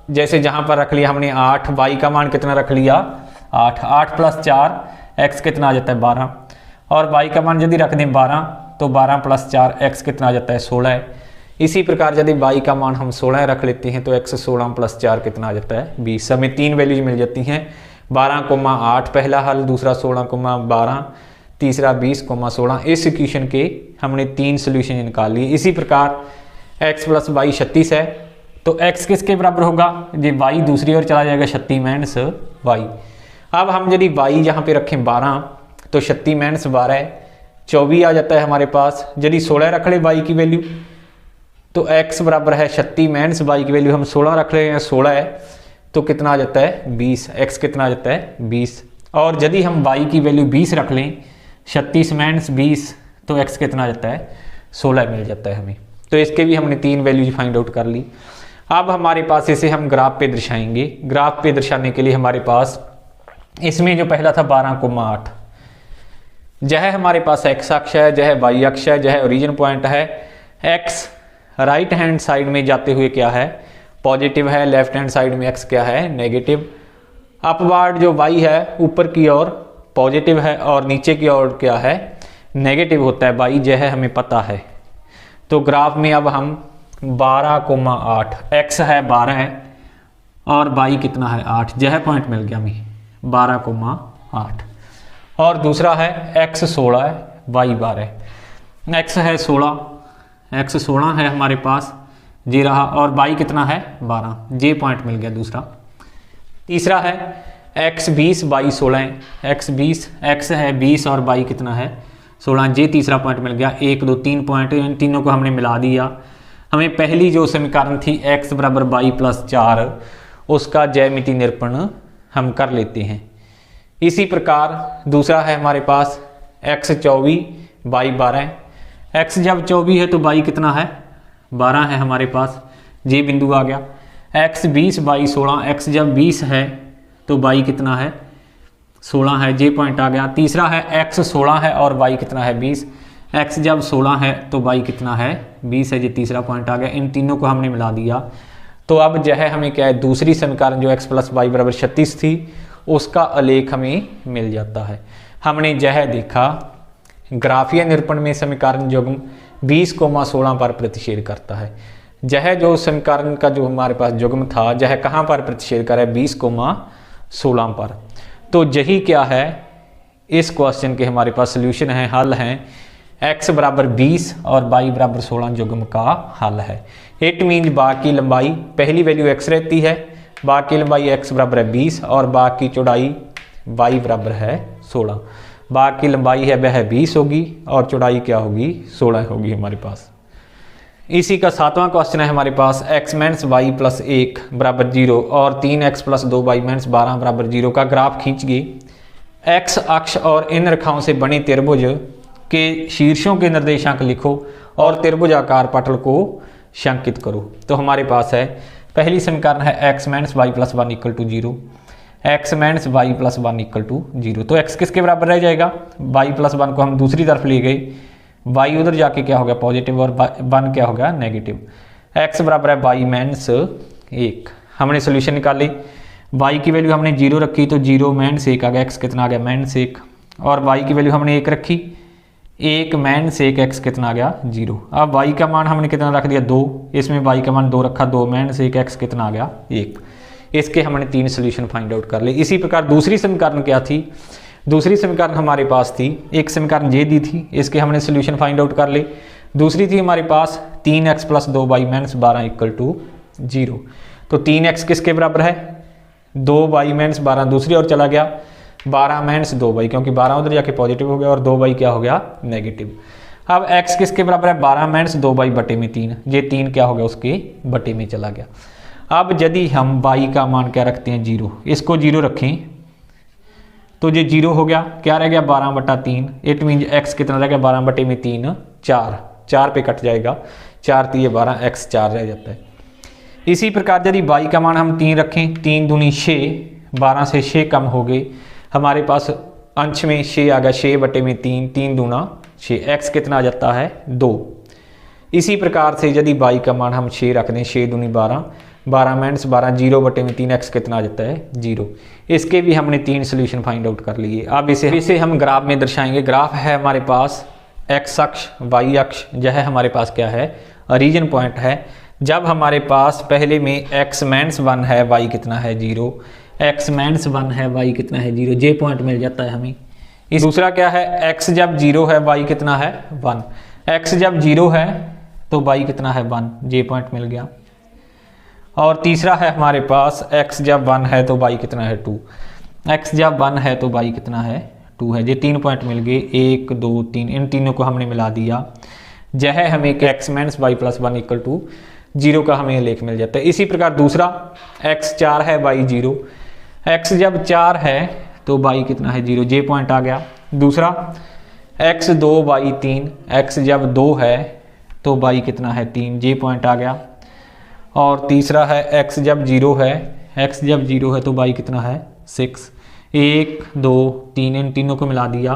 जैसे जहाँ पर रख लिया हमने 8, y का मान कितना रख लिया 8, 8 + 4 x कितना आ जाता है 12, और y का मान यदि रख दें 12 तो 12 + 4 x कितना आ जाता है 16 है। इसी प्रकार यदि y का मान हम 16 रख लेते हैं तो x 16 + 4 कितना आ जाता है 20। हमें 3 वैल्यूज मिल जाती हैं, 12,8 पहला हल, दूसरा 16,12, तीसरा 20,16। इस इक्वेशन के हमने 3 सोल्यूशन निकाल लिए। इसी प्रकार x + y 36 है, तो x किसके बराबर होगा, ये y दूसरी ओर चला जाएगा 36 - y। अब हम यदि y यहाँ पे रखें 12 तो 36 - 12 24 आ जाता है हमारे पास। यदि 16 रख ले y की वैल्यू तो x बराबर है 36 - y की वैल्यू हम 16 रख रहे हैं, 16 है तो कितना आ जाता है 20, x कितना आ जाता है 20। और यदि हम y की वैल्यू 20 रख लें, 36 - 20 तो x कितना आ जाता है 16 मिल जाता है हमें। तो इसके भी हमने 3 वैल्यूज फाइंड आउट कर ली। अब हमारे पास इसे हम ग्राफ पे दर्शाएंगे। ग्राफ पे दर्शाने के लिए हमारे पास इसमें जो पहला था 12,8, यह हमारे पास x अक्ष है, यह y अक्ष है, यह ओरिजिन पॉइंट है। x राइट हैंड साइड में जाते हुए क्या है पॉजिटिव है, लेफ्ट हैंड साइड में x क्या है नेगेटिव। अपवार्ड जो y है ऊपर की ओर पॉजिटिव है और नीचे की ओर क्या है नेगेटिव होता है y, यह हमें पता है। तो ग्राफ में अब हम 12,8, x है 12 है और y कितना है 8, यह पॉइंट मिल गया हमें 12,8। और दूसरा है x 16 है y 12 है, x है 16 है हमारे पास, ये रहा, और y कितना है 12, ये पॉइंट मिल गया दूसरा। तीसरा है x 20 y 16 है, x 20, x है 20 और y कितना है 16, ये तीसरा पॉइंट मिल गया। 1 2 3 पॉइंट, इन तीनों को हमने मिला दिया। हमें पहली जो समीकरण थी x बराबर y प्लस 4, उसका ज्यामितीय निरूपण हम कर लेते हैं। इसी प्रकार दूसरा है हमारे पास x 24 y 12, x जब 24 है तो y कितना है 12 है हमारे पास, ये बिंदु आ गया। x 20 y 16, x जब 20 है तो y कितना है 16 है, ये पॉइंट आ गया। तीसरा है x 16 है और y कितना है 20, x जब 16 है तो y कितना है 20 है, ये तीसरा पॉइंट आ गया। इन तीनों को हमने मिला दिया तो अब जो है हमें क्या है, दूसरी समीकरण जो x प्लस वाई बराबर 36 थी उसका आलेख हमें मिल जाता है। हमने यह देखा ग्राफीय निरूपण में समीकरण युग्म 20,16 पर प्रतिच्छेद करता है। यह जो समीकरण का जो हमारे पास युग्म था यह कहाँ पर प्रतिच्छेद कर रहा है 20,16 पर। तो यही क्या है, इस क्वेश्चन के हमारे पास सोल्यूशन है, हल है x बराबर 20 और y बराबर 16 युग्म का हल है। इट मीन बाग की लंबाई, पहली वैल्यू x रहती है, बाग की लंबाई x बराबर है 20 और बाग की चौड़ाई y बराबर है 16। बाग की लंबाई है वह 20 होगी और चौड़ाई क्या होगी 16 होगी हमारे पास। इसी का 7वां क्वेश्चन है हमारे पास x माइनस वाई प्लस 1 बराबर 0 और 3x प्लस 2y माइनस 12 बराबर 0 का ग्राफ खींचिए। x अक्ष और इन रेखाओं से बने त्रिभुज के शीर्षों के निर्देशांक लिखो और त्रिभुजाकार पटल को शंकित करो। तो हमारे पास है पहली समीकरण है x minus y plus 1 equal to 0, x minus y plus 1 equal to 0। तो x किसके बराबर रह जाएगा, y प्लस 1 को हम दूसरी तरफ ले गए, y उधर जाके क्या हो गया पॉजिटिव और 1 क्या हो गया नेगेटिव। x बराबर है y माइनस 1। हमने सोल्यूशन निकाली, y की वैल्यू हमने 0 रखी तो 0 माइनस 1 आ गया, x कितना आ गया माइनस 1, और y की वैल्यू हमने 1 रखी, 1 माइनस 1 x कितना आ गया 0। अब y का मान हमने कितना रख दिया 2, इसमें y का मान 2 रखा, 2 माइनस 1 x कितना आ गया 1। इसके हमने 3 सोल्यूशन फाइंड आउट कर लिए। इसी प्रकार दूसरी समीकरण क्या थी, दूसरी समीकरण हमारे पास थी, एक समीकरण ये दी थी, इसके हमने सोल्यूशन फाइंड आउट कर ली। दूसरी थी हमारे पास 3x plus 2y minus 12 equal to 0। तो 3x किसके बराबर है 2y माइनस 12, दूसरी ओर चला गया 12 माइनस 2y, क्योंकि 12 उधर जाके पॉजिटिव हो गया और 2y क्या हो गया नेगेटिव। अब x किसके बराबर है 12 माइनस 2y बटे में 3, ये 3 क्या हो गया उसके बटे में चला गया। अब यदि हम y का मान क्या रखते हैं 0, इसको 0 रखें तो ये 0 हो गया, क्या रह गया 12 बटा 3। इट मीन x कितना रह गया 12 बटे में 3 4 पे कट जाएगा, 4 3 12, x 4 रह जाता है। इसी प्रकार यदि y का मान हम 3 रखें, 3 दूनी 6, 12 से 6 कम हो गए, हमारे पास अंश में 6 आ गया, 6 बटे में 3, 3 दूना 6, x कितना आ जाता है 2। इसी प्रकार से यदि y का मान हम 6 रख दें, 6 दूनी 12, 12 माइनस 12, 0 बटे में 3, x कितना आ जाता है 0। इसके भी हमने 3 सोल्यूशन फाइंड आउट कर लिए। अब इसे हम ग्राफ में दर्शाएंगे। ग्राफ है हमारे पास x अक्ष, y अक्ष, यह हमारे पास क्या है ओरिजिन पॉइंट है। जब हमारे पास पहले में x माइनस 1 है, y कितना है 0, x माइनस 1 है, y कितना है 0, जे पॉइंट मिल जाता है हमें। इस दूसरा क्या है x जब 0 है, y कितना है 1, x जब 0 है तो y कितना है 1, जे पॉइंट मिल गया। और तीसरा है हमारे पास x जब 1 है तो y कितना है 2, x जब 1 है तो y कितना है 2 है, ये 3 पॉइंट मिल गए, 1 2 3, इन तीनों को हमने मिला दिया। यह हमें x minus y plus 1 equal to 0 का हमें लेख मिल जाता है। इसी प्रकार दूसरा x 4 है, y 0, x जब 4 है तो y कितना है 0, जे पॉइंट आ गया। दूसरा x 2 y 3, x जब 2 है तो y कितना है 3, जे पॉइंट आ गया। और तीसरा है x जब 0 है, x जब 0 है तो y कितना है 6, 1 2 3, इन तीनों को मिला दिया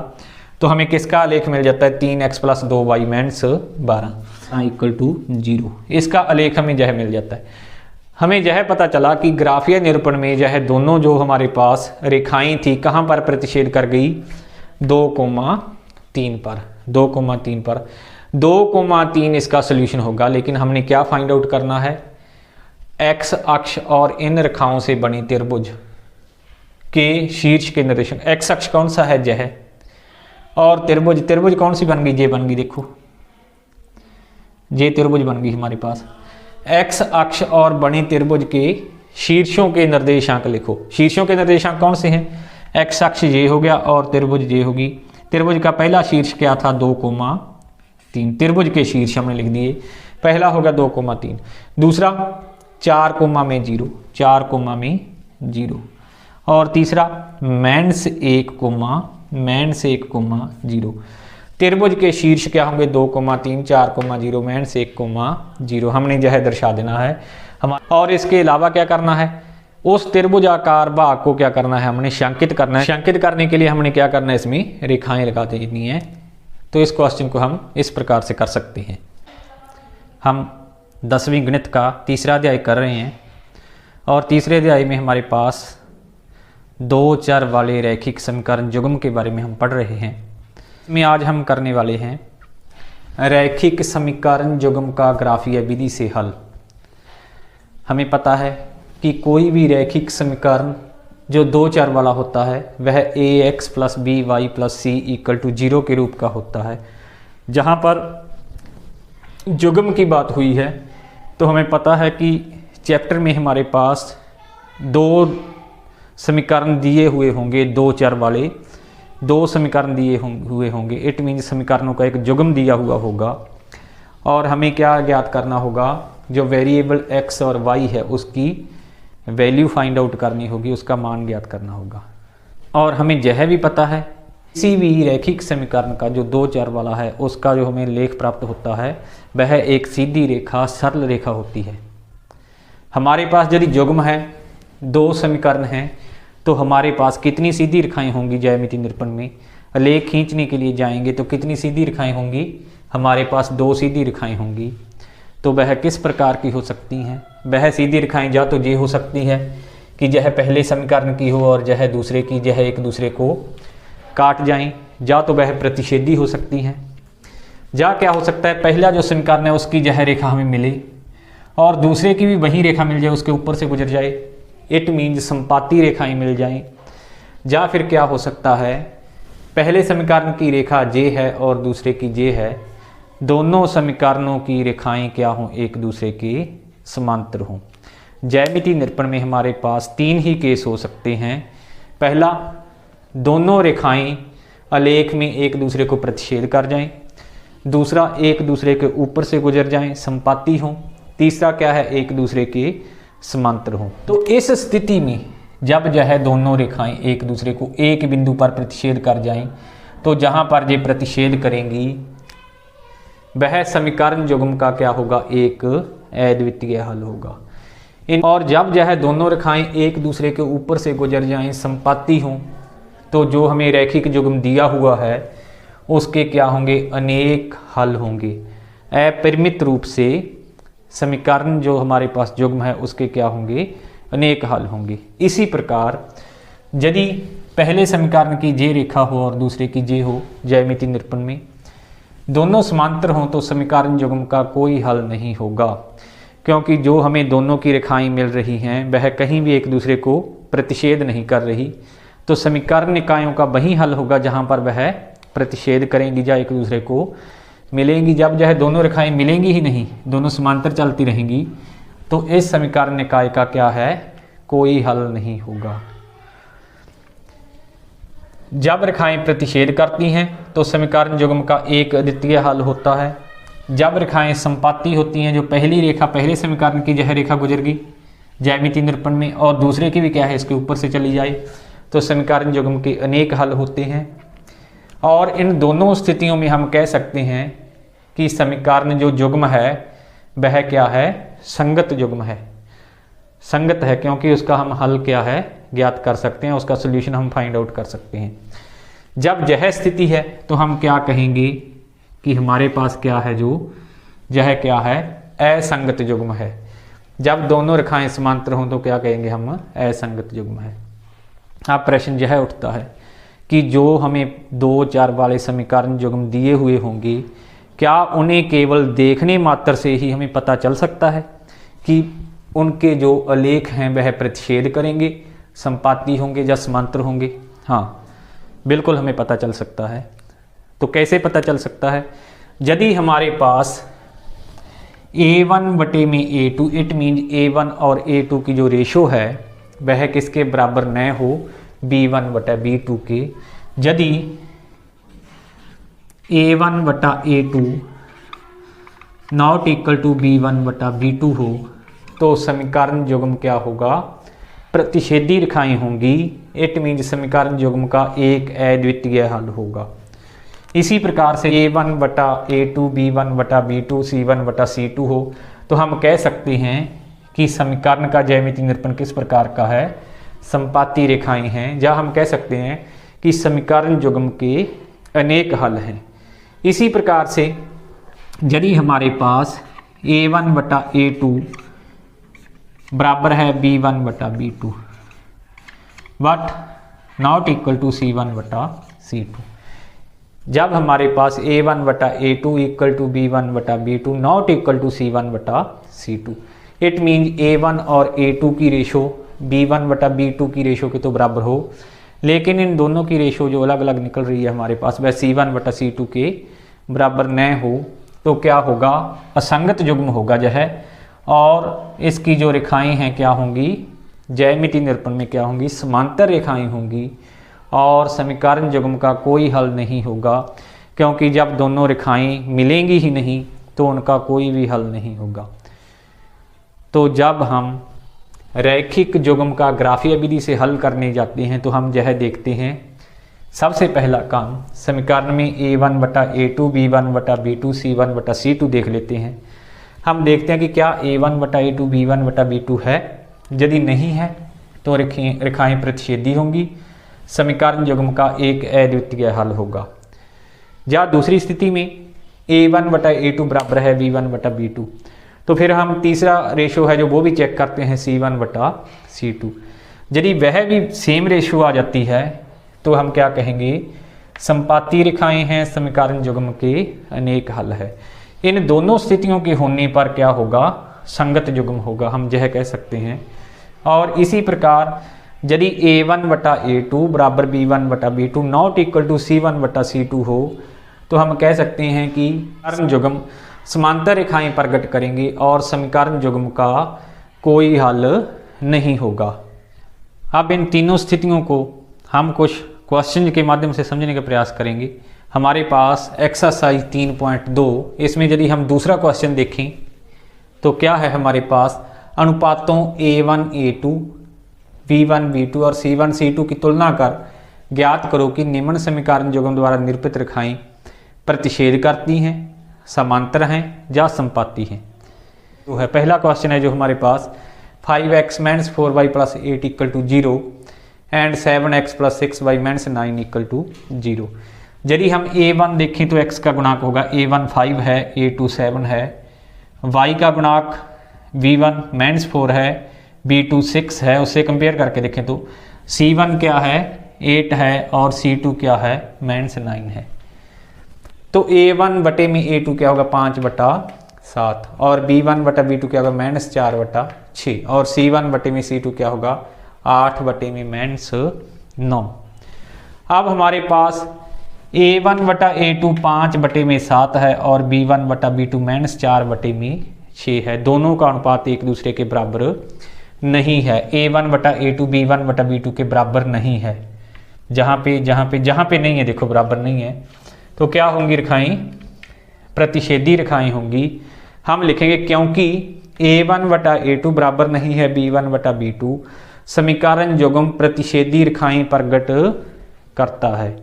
तो हमें किसका आलेख मिल जाता है 3x plus 2y minus 12 equal to 0। इसका आलेख हमें यह मिल जाता है। हमें यह पता चला कि ग्राफीय निरूपण में यह दोनों जो हमारे पास रेखाएं थी कहाँ पर प्रतिच्छेद कर गई 2,3 पर, 2,3 पर। 2,3 इसका सोल्यूशन होगा। लेकिन हमने क्या फाइंड आउट करना है, एक्स अक्ष और इन रेखाओं से बनी त्रिभुज के शीर्ष के निर्देशांक। एक्स अक्ष कौन सा है, जह, और त्रिभुज कौन सी बन गई, जे बन गई। देखो जे त्रिभुज बन गई हमारे पास। एक्स अक्ष और बने त्रिभुज के शीर्षों के निर्देशांक लिखो। शीर्षों के निर्देशांक कौन से हैं, एक्स अक्ष ये हो गया और त्रिभुज ये होगी। त्रिभुज का पहला शीर्ष क्या था, 2,3। त्रिभुज के शीर्ष हमने लिख दिए, पहला होगा 2,3, दूसरा 4,0, 4,0, और तीसरा मेंस 1,0। त्रिभुज के शीर्ष क्या होंगे, 2,3, 4,0, मेंस 1,0। हमने जो है दर्शा देना है हमारा। और इसके अलावा क्या करना है, उस त्रिभुजाकार भाग को क्या करना है, हमने शंकित करना है। शंकित करने के लिए हमने क्या करना है, इसमें रेखाएं लगा देनी है। तो इस क्वेश्चन को हम इस प्रकार से कर सकते हैं। हम 10वीं गणित का तीसरा अध्याय कर रहे हैं और तीसरे अध्याय में हमारे पास 2 चर वाले रैखिक समीकरण युग्म के बारे में हम पढ़ रहे हैं। इसमें आज हम करने वाले हैं रैखिक समीकरण युग्म का ग्राफीय विधि से हल। हमें पता है कि कोई भी रैखिक समीकरण जो 2 चर वाला होता है वह ax + by + c = 0 के रूप का होता है। जहाँ पर युग्म की बात हुई है तो हमें पता है कि चैप्टर में हमारे पास 2 समीकरण दिए हुए होंगे, 2 चर वाले 2 समीकरण दिए हुए होंगे। इट मीन्स समीकरणों का एक युग्म दिया हुआ होगा और हमें क्या ज्ञात करना होगा, जो वेरिएबल x और y है उसकी वैल्यू फाइंड आउट करनी होगी, उसका मान ज्ञात करना होगा। और हमें यह भी पता है किसी भी रैखिक समीकरण का जो 2 चर वाला है उसका जो हमें लेख प्राप्त होता है वह एक सीधी रेखा, सरल रेखा होती है। हमारे पास यदि युग्म है, 2 समीकरण हैं, तो हमारे पास कितनी सीधी रेखाएं होंगी ज्यामिति निरूपण में। लेख खींचने के लिए जाएंगे तो कितनी सीधी रेखाएं होंगी, हमारे पास 2 सीधी रेखाएं होंगी। तो वह किस प्रकार की हो सकती हैं, वह सीधी रेखाएं या तो ये हो सकती है कि यह पहले समीकरण की हो और यह दूसरे की, यह एक दूसरे को काट जाएं, या तो वह प्रतिच्छेदी हो सकती हैं। या क्या हो सकता है, पहला जो समीकरण है उसकी यह रेखा हमें मिले और दूसरे की भी वही रेखा मिल जाए, उसके ऊपर से गुजर जाए। इट मीन्स संपाती रेखाएं मिल जाएं। या फिर क्या हो सकता है, पहले समीकरण की रेखा जे है और दूसरे की जे है, दोनों समीकरणों की रेखाएं क्या हों, एक दूसरे के समांतर हों। ज्यामिति निरूपण में हमारे पास 3 ही केस हो सकते हैं। पहला, दोनों रेखाएं आलेख में एक दूसरे को प्रतिच्छेद कर जाएं। दूसरा, एक दूसरे के ऊपर से गुजर जाएं, संपाती हों। तीसरा क्या है, एक दूसरे के समांतर हों। तो इस स्थिति में जब यह दोनों रेखाएं एक दूसरे को एक बिंदु पर प्रतिच्छेद कर जाएं, तो जहां पर ये प्रतिच्छेद करेंगी वह समीकरण युग्म का क्या होगा, एक अद्वितीय हल होगा। और जब यह दोनों रेखाएं एक दूसरे के ऊपर से गुजर जाएं, संपाती हों, तो जो हमें रैखिक युग्म दिया हुआ है उसके क्या होंगे, अनेक हल होंगे। अपरिमित रूप से समीकरण जो हमारे पास युग्म है उसके क्या होंगे, अनेक हल होंगे। इसी प्रकार यदि पहले समीकरण की जे रेखा हो और दूसरे की जे हो, ज्यामिति निरूपण में दोनों समांतर हों, तो समीकरण युग्म का कोई हल नहीं होगा, क्योंकि जो हमें दोनों की रेखाएं मिल रही हैं वह कहीं भी एक दूसरे को प्रतिच्छेद नहीं कर रही। तो समीकरण निकायों का वही हल होगा जहां पर वह प्रतिच्छेद करेंगी या एक दूसरे को मिलेंगी। जब यह दोनों रेखाएं मिलेंगी ही नहीं, दोनों समांतर चलती रहेंगी, तो इस समीकरण निकाय का क्या है, कोई हल नहीं होगा। जब रेखाएं प्रतिच्छेद करती हैं तो समीकरण युग्म का एक अद्वितीय हल होता है। जब रेखाएं संपाती होती हैं, जो पहली रेखा पहले समीकरण की यह रेखा गुजर गई ज्यामिति निरूपण में और दूसरे की भी क्या है, इसके ऊपर से चली जाए, तो समीकरण युग्म के अनेक हल होते हैं। और इन दोनों स्थितियों में हम कह सकते हैं कि समीकरण जो युग्म है वह क्या है, संगत युग्म है। संगत है क्योंकि उसका हम हल क्या है, ज्ञात कर सकते हैं, उसका सोल्यूशन हम फाइंड आउट कर सकते हैं। जब यह स्थिति है तो हम क्या कहेंगे कि हमारे पास क्या है, जो यह क्या है, असंगत युग्म है। जब दोनों रेखाएं समांतर हों तो क्या कहेंगे हम, असंगत युग्म है। अब प्रश्न यह उठता है कि जो हमें 2 चर वाले समीकरण युग्म दिए हुए होंगे, क्या उन्हें केवल देखने मात्र से ही हमें पता चल सकता है कि उनके जो आलेख हैं वह प्रतिषेध करेंगे, संपाती होंगे या समांतर होंगे? हाँ, बिल्कुल हमें पता चल सकता है। तो कैसे पता चल सकता है? यदि हमारे पास A1 बटे में A2, इट मीन A1 और A2 की जो रेशो है वह किसके बराबर न हो, B1 बटा B2 के। यदि A1 बटा A2 not equal to B1 बटा B2 हो तो समीकरण युग्म क्या होगा? प्रतिषेधी रेखाएं होंगी। इट मीन समीकरण युग्म का एक अद्वितीय हल होगा। इसी प्रकार से A1 बटा A2, B1 बटा B2, C1 बटा C2 हो तो हम कह सकते हैं कि समीकरण का ज्यामितीय निरूपण किस प्रकार का है? संपाती रेखाएं हैं। या हम कह सकते हैं कि समीकरण युग्म के अनेक हल हैं। इसी प्रकार से यदि हमारे पास A1 बटा A2 बराबर है B1 बटा B2 but not equal to C1 बटा C2, जब हमारे पास A1 बटा A2 इक्वल टू B1 बटा B2 not equal to C1 बटा C2, इट मीन A1 और A2 की रेशो B1 बटा B2 की रेशो के तो बराबर हो, लेकिन इन दोनों की रेशो जो अलग अलग निकल रही है हमारे पास वह C1 बटा C2 के बराबर न हो तो क्या होगा? असंगत युग्म होगा यह, और इसकी जो रेखाएं हैं क्या होंगी? ज्यामितीय निरूपण में क्या होंगी? समांतर रेखाएं होंगी, और समीकरण युग्म का कोई हल नहीं होगा, क्योंकि जब दोनों रेखाएं मिलेंगी ही नहीं तो उनका कोई भी हल नहीं होगा। तो जब हम रैखिक युग्म का ग्राफीय विधि से हल करने जाते हैं तो हम यह देखते हैं, सबसे पहला काम समीकरण में A1 बटा A2, B1 बटा B2, C1 बटा C2 देख लेते हैं। हम देखते हैं कि क्या A1 बटा A2, B1 बटा B2 है। यदि नहीं है तो रेखाएं प्रतिषेधी होंगी, समीकरण युग्म का एक अद्वितीय हल होगा। या दूसरी स्थिति में A1 बटा A2 बराबर है B1 बटा B2, तो फिर हम तीसरा रेशो है जो वो भी चेक करते हैं C1 बटा C2। यदि वह भी सेम रेशो आ जाती है तो हम क्या कहेंगे? संपाती रेखाएं हैं, समीकरण युग्म के अनेक हल है। इन दोनों स्थितियों के होने पर क्या होगा? संगत युग्म होगा, हम यह कह सकते हैं। और इसी प्रकार यदि A1 बटा A2 बराबर B1 बटा B2 not equal to C1 बटा C2 हो तो हम कह सकते हैं कि समीकरण युग्म समांतर रेखाएं प्रकट करेंगे और समीकरण युग्म का कोई हल नहीं होगा। अब इन तीनों स्थितियों को हम कुछ क्वेश्चन के माध्यम से समझने का प्रयास करेंगे। हमारे पास एक्सरसाइज 3.2, इसमें यदि हम दूसरा क्वेश्चन देखें तो क्या है हमारे पास? अनुपातों A1 A2, B1 B2 और C1 C2 की तुलना कर ज्ञात करो कि निम्न समीकरण युग्म द्वारा निरूपित रेखाएं प्रतिषेध करती हैं, समांतर हैं या संपाती हैं। तो है पहला क्वेश्चन है जो हमारे पास 5x minus 4y plus 8 equal to 0 and 7x plus 6y minus 9 equal to 0। यदि हम A1 देखें तो x का गुणांक होगा A1 5 है, A2 7 है, y का गुणांक B1 माइनस 4 है, B2 6 है। उससे कंपेयर करके देखें तो C1 क्या है? 8 है और C2 क्या है? माइनस 9 है। तो A1 बटे में A2 क्या होगा? 5 बटा 7, और B1 बटा B2 क्या होगा? माइनस 4 बटा 6, और C1 बटे में C2 क्या होगा? 8 बटे में माइनस 9। अब हमारे पास A1 बटा A2 5 बटे में 7 है और B1 बटा B2 माइनस 4 बटे में 6 है। दोनों का अनुपात एक दूसरे के बराबर नहीं है। A1 बटा A2 B1 बटा B2 के बराबर नहीं है। जहाँ पे नहीं है, देखो बराबर नहीं है, तो क्या होंगी रेखाएं? प्रतिषेधी रेखाएं होंगी। हम लिखेंगे क्योंकि A1 बटा A2 बराबर नहीं है B1 बटा B2, समीकरण युग्म प्रतिषेधी रेखाएं प्रकट करता है,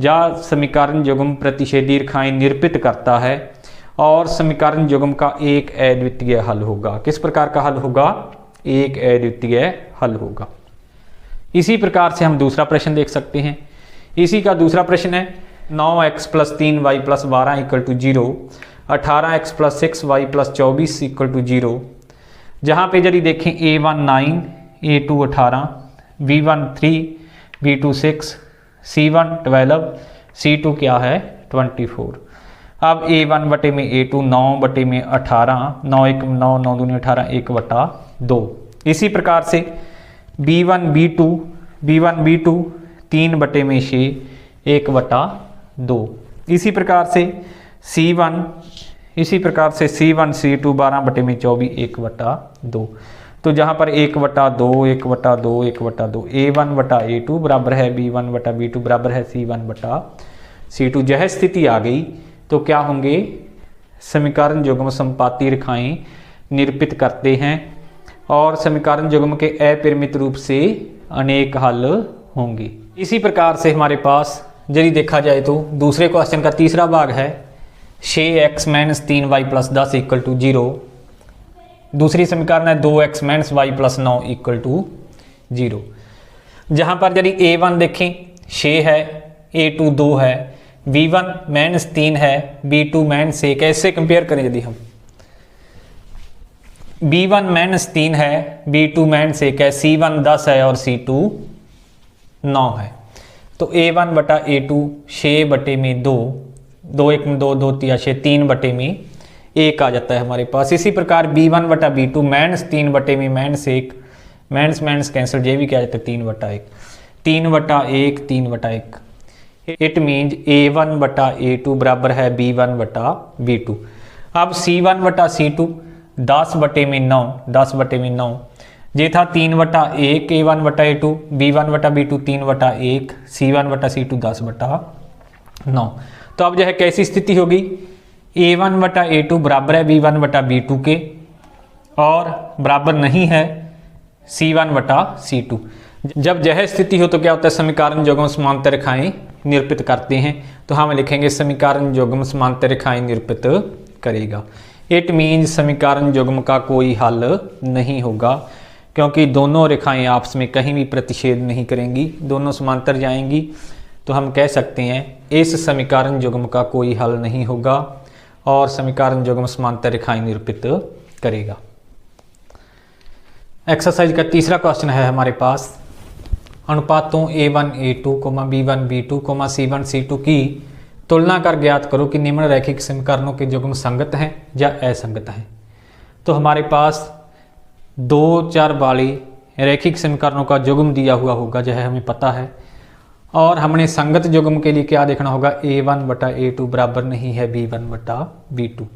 या समीकरण युग्म प्रतिषेधी रेखाएं निरूपित करता है, और समीकरण युग्म का एक अद्वितीय हल होगा। किस प्रकार का हल होगा? एक अद्वितीय हल होगा। इसी प्रकार से हम दूसरा प्रश्न देख सकते हैं। इसी का दूसरा प्रश्न है 9x plus 3y plus 12 equal to 0, 18x plus 6y plus 24 equal to 0। जहाँ पे यदि देखें A1 9, A2 18, B1 3, B2 6, C1 12, C2 क्या है? 24। अब A1 बटे में A2 9 बटे में 18, 9 1 9, 9 दूनी 18, 1 बटा 2। इसी प्रकार से B1 B2 3 बटे में 6, 1 बटा 2। इसी प्रकार से C1 C2 12 बटे में 24, 1 बटा 2। तो जहाँ पर 1 बटा 2, 1 बटा 2, 1 बटा 2, A1 बटा A2 बराबर है B1 बटा B2 बराबर है C1 बटा C2। यह स्थिति आ गई तो क्या होंगे, समीकरण युग्म समपाती रेखाएं निरूपित करते हैं और समीकरण युग्म के अपरिमित रूप से अनेक हल होंगे। इसी प्रकार से हमारे पास यदि देखा जाए तो दूसरे क्वेश्चन का तीसरा भाग है 6x - 3y + 10 = 0। दूसरी समीकरण है 2x - y + 9 = 0। जहाँ पर यदि A1 देखें 6 है, A2 2 है, B1 - 3 है, B2 - 1। कैसे कंपेयर करें, यदि हम B1 - 3 है, B2 - 1 है, C1 10 है और C2 9 है, तो A1 बटा A2 6 बटे में 2, 2 1 2 2 3 6, 3 बटे में 1 आ जाता है हमारे पास। इसी प्रकार B1 बटा B2 -3 बटे में -1, माइनस कैंसिल, ये भी क्या जाता है 3 बटा 1, 3 बटा 1, 3 बटा 1। इट मीन्स A1 बटा A2 बराबर है B1 बटा B2। अब C1 बटा C2 10 बटे में 9, 10 बटे में 9, ये था 3 बटा 1 A1 बटा A2, B1 बटा B2 3 बटा 1, C1 बटा C2 10 बटा 9। तो अब यह कैसी स्थिति होगी, A1 बटा A2 बराबर है B1 बटा B2 के और बराबर नहीं है C1 बटा C2। जब यह स्थिति हो तो क्या होता है, समीकरण युग्म समांतर रेखाएं निरूपित करते हैं। तो हम लिखेंगे समीकरण युग्म समांतर रेखाएं निरूपित करेगा। इट मीन्स समीकरण युग्म का कोई हल नहीं होगा, क्योंकि दोनों रेखाएं आपस में कहीं भी प्रतिच्छेद नहीं करेंगी, दोनों समांतर जाएंगी। तो हम कह सकते हैं इस समीकरण युग्म का कोई हल नहीं होगा और समीकरण युग्म समांतर रेखाएं निरूपित करेगा। एक्सरसाइज का तीसरा क्वेश्चन है हमारे पास, अनुपातों A1 A2, B1 B2, C1 C2 की तुलना कर ज्ञात करो कि निम्न रैखिक समीकरणों के युग्म संगत हैं या असंगत हैं। तो हमारे पास 2 चर वाली रैखिक समीकरणों का युग्म दिया हुआ होगा, यह हमें पता है। और हमने संगत युग्म के लिए क्या देखना होगा, A1 बटा A2 बराबर नहीं है B1 बटा B2।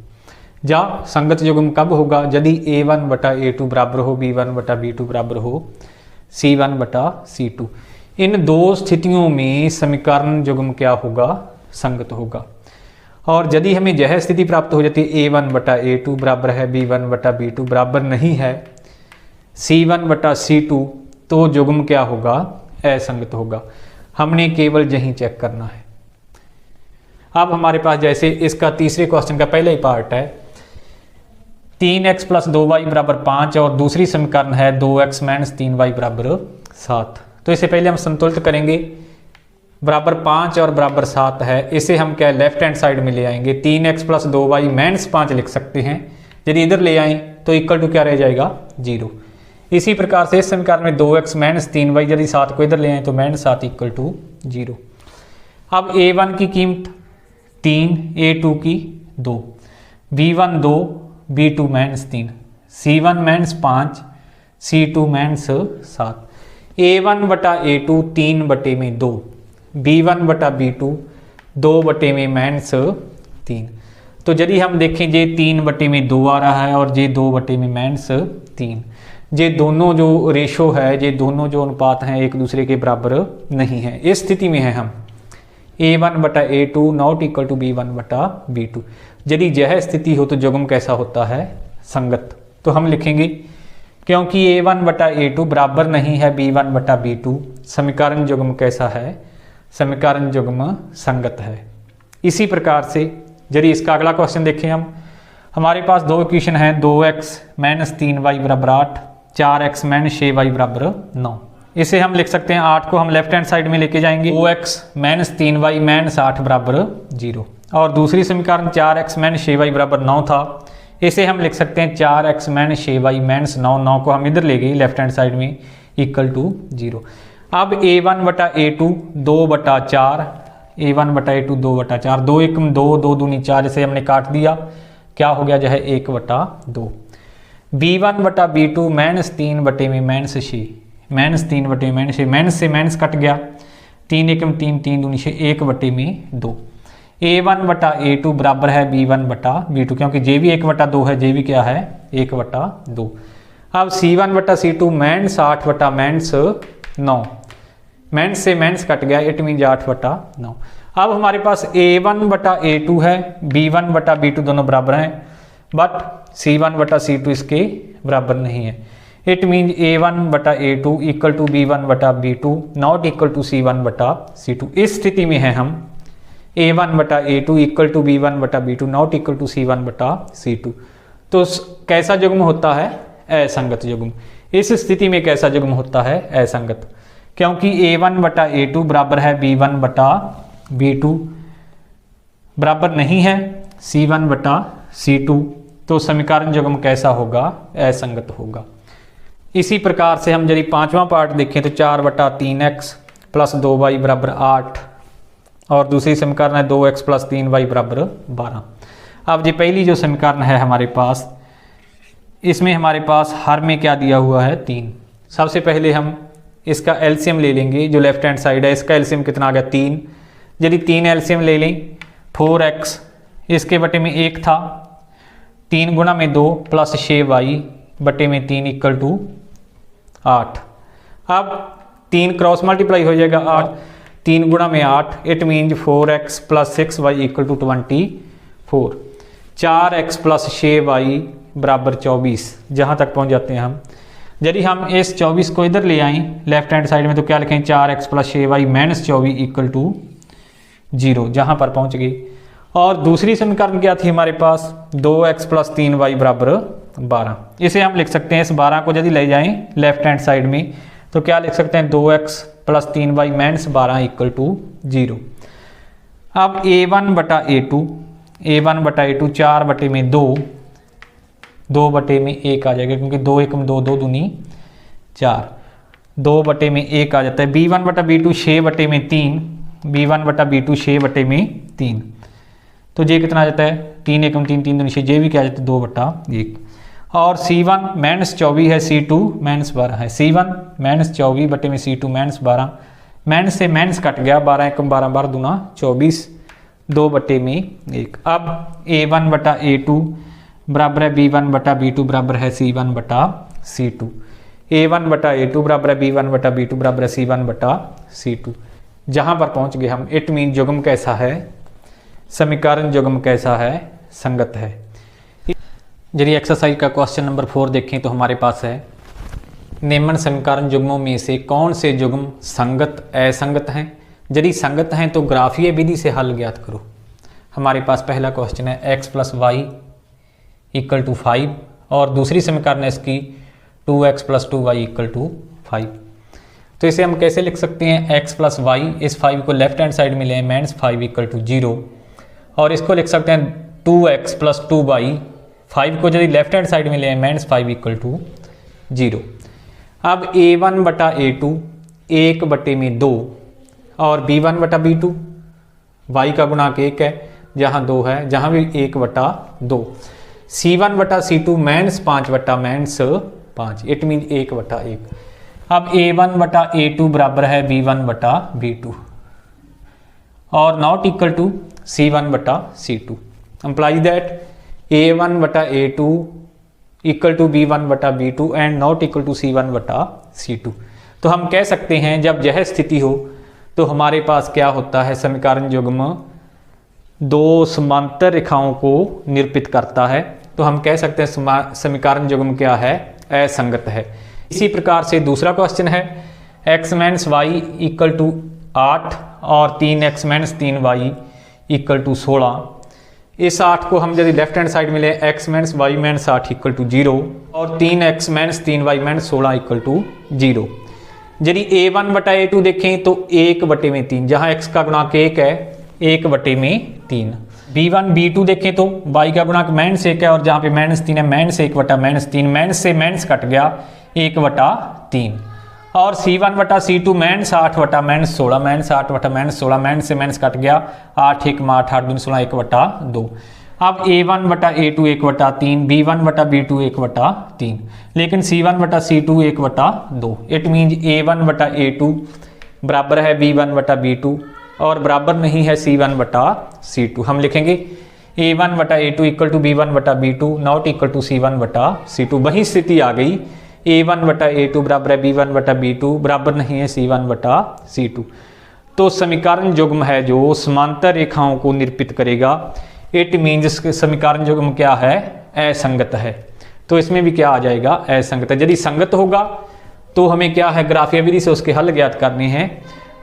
या संगत युग्म कब होगा, यदि A1 बटा A2 बराबर हो B1 बटा B2 बराबर हो C1 बटा C2। इन दो स्थितियों में समीकरण युग्म क्या होगा, संगत होगा। और यदि हमें यह स्थिति प्राप्त हो जाती है A1 बटा A2 बराबर है B1 बटा B2 बराबर नहीं है C1 बटा C2, तो युग्म क्या होगा, असंगत होगा। हमने केवल यही चेक करना है। अब हमारे पास जैसे इसका तीसरे क्वेश्चन का पहला ही पार्ट है 3x + 2y बराबर 5 और दूसरी समीकरण है 2x - 3y बराबर 7। तो इसे पहले हम संतुलित करेंगे, बराबर 5 और बराबर 7 है, इसे हम क्या लेफ्ट हैंड साइड में ले आएंगे, 3x + 2y - 5 लिख सकते हैं। यदि इधर ले आएँ तो इक्वल टू क्या रह जाएगा, 0। इसी प्रकार से इस समीकरण में 2x - 3y, यदि 7 को इधर ले आएँ तो -7 = 0। अब A1 की कीमत 3, A2 की 2, B1 2, B2 - 3, C1 - 5, C2 - 7। A1 बटा A2 3 बटे में 2, B1 बटा B2 2 बटे में -3। तो यदि हम देखें ये 3 बटे में 2 आ रहा है और ये 2 बटे में -3, ये दोनों जो रेशो है, ये दोनों जो अनुपात हैं एक दूसरे के बराबर नहीं है। इस स्थिति में है हम A1 बटा A2 not equal to B1 बटा B2। यदि यह स्थिति हो तो युग्म कैसा होता है, संगत। तो हम लिखेंगे क्योंकि A1 बटा A2 बराबर नहीं है B1 बटा B2, समीकरण युग्म कैसा है, समीकरण युग्म संगत है। इसी प्रकार से यदि इसका अगला क्वेश्चन देखें हम, हमारे पास दो इक्वेशन है 2x - 3y बराबर 8, 4x - 6y बराबर 9। इसे हम लिख सकते हैं 8 को हम लेफ्ट हैंड साइड में लेके जाएंगे, 2x - 3y - 8 बराबर 0। और दूसरी समीकरण 4x - 6y बराबर 9 था, इसे हम लिख सकते हैं 4x - 6y - 9, 9 को हम इधर ले गए लेफ्ट हैंड साइड में, इक्वल टू 0। अब A1 बटा A2 2 बटा 4 A1/A2 2/4, 2 1 2, 2 दूनी 4, जैसे हमने काट दिया क्या हो गया जो है 1/2। B1/B2 -3/6, -3/6, माइनस से माइनस कट गया, 3 1 3, 3 दूनी 6, 1/2। A1/A2 बराबर है B1/B2, क्योंकि J भी 1/2 है, J भी क्या है 1/2। अब C1/C2 -8/-9, माइनस से माइनस कट गया, इट मीन 8/9। अब हमारे पास A1/A2 है, B1/B2 दोनों बराबर हैं, बट C1/C2 इसके बराबर नहीं है। It mean A1/A2 equal to B1/B2 not equal to C1/C2। इस स्थिति में है हम A1/A2 equal to B1/B2 not equal to C1/C2। तो कैसा युग्म होता है? असंगत युग्म। इस स्थिति में कैसा युग्म होता है? असंगत, क्योंकि A1/A2 बराबर है B1/B2 बराबर नहीं है C1/C2, तो समीकरण युग्म कैसा होगा? असंगत होगा। इसी प्रकार से हम यदि पांचवा पार्ट देखें तो 4/3x + 2y = 8, और दूसरी समीकरण है 2x + 3y = 12। अब ये पहली जो समीकरण है हमारे पास, इसमें हमारे पास हर में क्या दिया हुआ है? 3। सबसे पहले हम इसका एलसीएम ले लेंगे, जो लेफ्ट हैंड साइड है इसका एलसीएम कितना आ गया? 3। यदि 3 एलसीएम ले लें, 4x इसके बटे में 1 था, 3 गुणा में 2 + 6y बटे में 3 = 8। अब 3 क्रॉस मल्टीप्लाई हो जाएगा 8, 3 गुणा में 8, it mean 4x + 6y = 24। 4x + 6y = 24, जहाँ तक पहुँच जाते हैं हम। यदि हम इस 24 को इधर ले आएँ लेफ्ट हैंड साइड में, तो क्या लिखें? 4x + 6y - 24 = 0, जहाँ पर पहुँच गए। और दूसरी समीकरण क्या थी हमारे पास? 2x + 3y = 12। इसे हम लिख सकते हैं, इस 12 को यदि ले जाएं लेफ्ट हैंड साइड में, तो क्या लिख सकते हैं? 2x + 3y - 12 = 0। अब A1/A2 4/2, 2/1 आ जाएगा, क्योंकि 2 1 2, 2 दूनी 4, 2/1 आ जाता है। B1/B2 6/3, B1/B2 6/3, तो ये कितना आ जाता है? 3 1 3, 3 दूनी 6, ये भी क्या आ जाता है? 2/1। और C1 -24 है, C2 -12 है। C1 -24 बटे में C2 -12, माइनस से माइनस कट गया, 12 1 12, 12 दूना 24, 2/1। अब A1/A2 बराबर है B1/B2 बराबर है C1/C2। A1/A2 बराबर है B1/B2 बराबर है C1/C2, जहाँ पर पहुँच गए हम। इट मीन युग्म कैसा है? समीकरण युग्म कैसा है? संगत है। यदि एक्सरसाइज का क्वेश्चन नंबर 4 देखें तो हमारे पास है, निम्न समीकरण युग्मों में से कौन से युग्म संगत असंगत हैं? यदि संगत हैं तो ग्राफीय विधि से हल ज्ञात करो। हमारे पास पहला क्वेश्चन है x + y = 5, और दूसरी समीकरण है इसकी 2x + 2y = 5। तो इसे हम कैसे लिख सकते हैं? x + y, इस 5 को लेफ्ट हैंड साइड में लें, -5 = 0, और इसको लिख सकते हैं 2x + 2y, 5 को यदि लेफ्ट हैंड साइड में लें, -5 = 0। अब A1/A2 1/2, और B1/B2 y का गुणांक 1 है, जहाँ 2 है, जहाँ भी 1/2। C1/C2 -5/-5, it mean 1/1। अब A1/A2 बराबर है B1/B2 और not equal to C1/C2, imply that A1/A2 equal to B1/B2 and not equal to C1/C2। तो हम कह सकते हैं जब यह स्थिति हो तो हमारे पास क्या होता है? समीकरण युग्म दो समांतर रेखाओं को निरूपित करता है। तो हम कह सकते हैं समीकरण युग्म क्या है? असंगत है। इसी प्रकार से दूसरा क्वेश्चन है x - y = 8 और 3x - 3y = 16। इस 8 को हम यदि लेफ्ट हैंड साइड में ले, x - y - 8 = 0 और 3x - 3y - 16 = 0। यदि A1/A2 देखें तो 1/3, जहाँ x का गुणांक 1 है, 1/3। B1/B2 देखें तो y का गुणांक -1 है, और जहाँ पे -3 है, -1/-3, माइनस से माइनस कट गया, 1/3। और C1 बटा C2 माइनस 8 बटा माइनस 16, माइनस 8 बटा माइनस 16, माइनस से माइनस कट गया, 8 1 8 8 दूनी 16, 1 बटा 2। अब A1 बटा A2 1 बटा 3, B1 बटा B2 1 बटा 3, लेकिन C1 बटा C2 1 बटा 2। इट मीन्स A1 बटा A2 बराबर है B1 बटा B2 और बराबर नहीं है C1 बटा C2। हम लिखेंगे A1 बटा A2 इक्वल टू B1 बटा B2 not equal to C1 बटा C2। वही स्थिति आ गई, A1 बटा A2 बराबर है B1 बटा B2 बराबर नहीं है C1 बटा C2। तो समीकरण युग्म है जो समांतर रेखाओं को निरूपित करेगा। इट मीन्स समीकरण युग्म क्या है, असंगत है। तो इसमें भी क्या आ जाएगा, असंगत है। यदि संगत होगा तो हमें क्या है, ग्राफीय विधि से उसके हल ज्ञात करने हैं।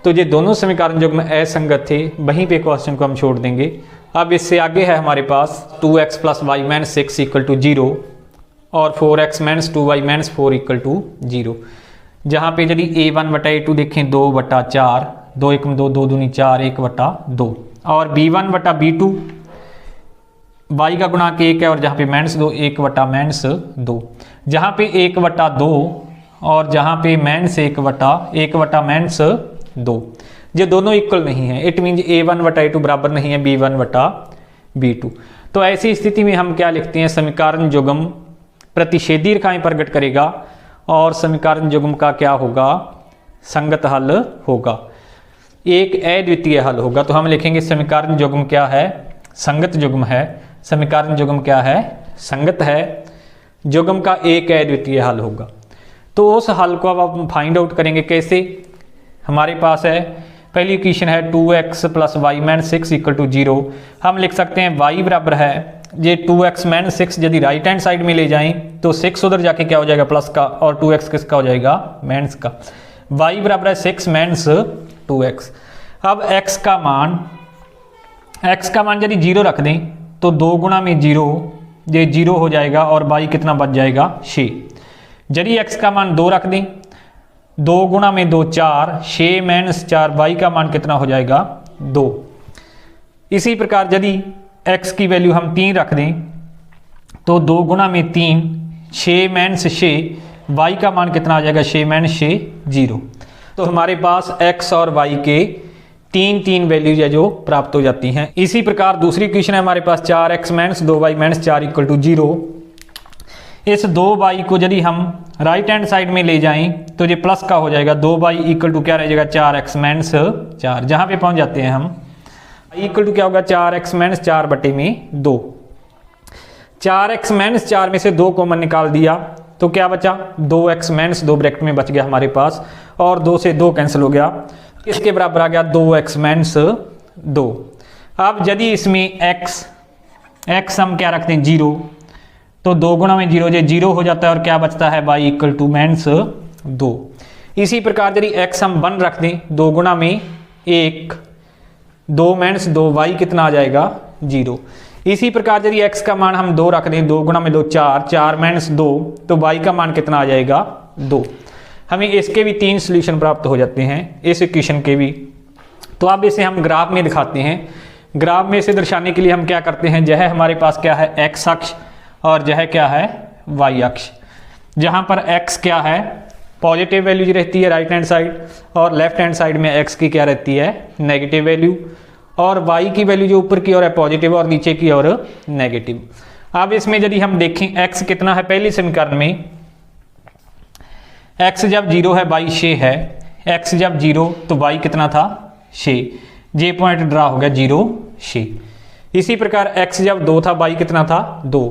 तो ये दोनों समीकरण युग्म असंगत थे, वहीं पे क्वेश्चन को हम छोड़ देंगे। अब इससे आगे है हमारे पास 2x plus y minus 6 equal to 0 और 4x minus 2y minus 4 equal to 0। जहाँ पे यदि A1 बटा A2 देखें 2 बटा 4, 2 1 2 2 दूनी 4, 1 बटा 2, और B1 बटा B2 y का गुणांक 1 है और जहाँ पे माइनस 2, 1 बटा माइनस 2, जहाँ पे 1 बटा 2 और जहाँ पे माइनस 1 बटा माइनस 2, ये दोनों इक्वल नहीं है। इट मीन्स A1 बटा A2 बराबर नहीं है B1 बटा B2। तो ऐसी स्थिति में हम क्या लिखते हैं, समीकरण युग्म प्रतिषेधी रेखाएं प्रकट करेगा और समीकरण युग्म का क्या होगा, संगत हल होगा, एक अद्वितीय हल होगा। तो हम लिखेंगे समीकरण युग्म क्या है, संगत युग्म है। समीकरण युग्म क्या है, संगत है। युग्म का एक अद्वितीय हल होगा। तो उस हल को अब हम फाइंड आउट करेंगे कैसे। हमारे पास है पहली इक्वेशन है 2x plus y minus 6 equal to 0। हम लिख सकते हैं y बराबर है ये 2x माइनस 6, यदि राइट हैंड साइड में ले जाएं तो 6 उधर जाके क्या हो जाएगा, प्लस का, और 2x किसका हो जाएगा, माइनस का। y बराबर है 6 माइनस 2x। अब x का मान यदि 0 रख दें तो 2 गुणा में 0, ये 0 हो जाएगा और y कितना बच जाएगा, 6। यदि x का मान 2 रख दें, 2 गुणा में 2 4, 6 माइनस 4, y का मान कितना हो जाएगा, 2। इसी प्रकार यदि x की वैल्यू हम 3 रख दें तो 2 गुणा में 3, 6 माइनस 6, y का मान कितना आ जाएगा, 6 माइनस 6, 0। तो हमारे पास x और y के 3 वैल्यूज है जो प्राप्त हो जाती हैं। इसी प्रकार दूसरी इक्वेशन है हमारे पास 4x minus 2y minus 4 equal to 0। इस 2y को यदि हम राइट हैंड साइड में ले जाएं तो ये प्लस का हो जाएगा, 2y इक्वल टू क्या रह जाएगा, 4x माइनस 4। जहाँ पे पहुँच जाते हैं हम, इक्वल टू क्या होगा, 4x माइनस 4 बटे में 2। 4x माइनस 4 में से 2 कॉमन निकाल दिया तो क्या बचा, 2x माइनस 2 ब्रैकेट में बच गया हमारे पास, और 2 से 2 कैंसिल हो गया, इसके बराबर आ गया 2x माइनस 2। अब यदि इसमें x हम क्या रखते हैं 0, तो 2 गुणा में 0, ये 0 हो जाता है और क्या बचता है, y इक्वल टू माइनस 2। इसी प्रकार यदि x हम 1 रख दें, 2 गुणा में 1, 2 माइनस 2, y कितना आ जाएगा, 0। इसी प्रकार यदि x का मान हम 2 रख दें, 2 गुणा में 2 4, 4 माइनस 2, तो y का मान कितना आ जाएगा, 2। हमें इसके भी 3 सॉल्यूशन प्राप्त हो जाते हैं, इस इक्वेशन के भी। तो अब इसे हम ग्राफ में दिखाते हैं। ग्राफ में इसे दर्शाने के लिए हम क्या करते हैं, यह हमारे पास क्या है, x अक्ष, और यह क्या है, y अक्ष। जहाँ पर x क्या है, पॉजिटिव वैल्यू रहती है राइट हैंड साइड, और लेफ्ट हैंड साइड में x की क्या रहती है, नेगेटिव वैल्यू, और y की वैल्यू जो ऊपर की ओर है पॉजिटिव और नीचे की ओर नेगेटिव। अब इसमें यदि हम देखें x कितना है, पहली समीकरण में x जब 0 है, y 6 है। x जब 0 तो y कितना था, 6, ये पॉइंट ड्रा हो गया 0 6। इसी प्रकार x जब 2 था, y कितना था, 2।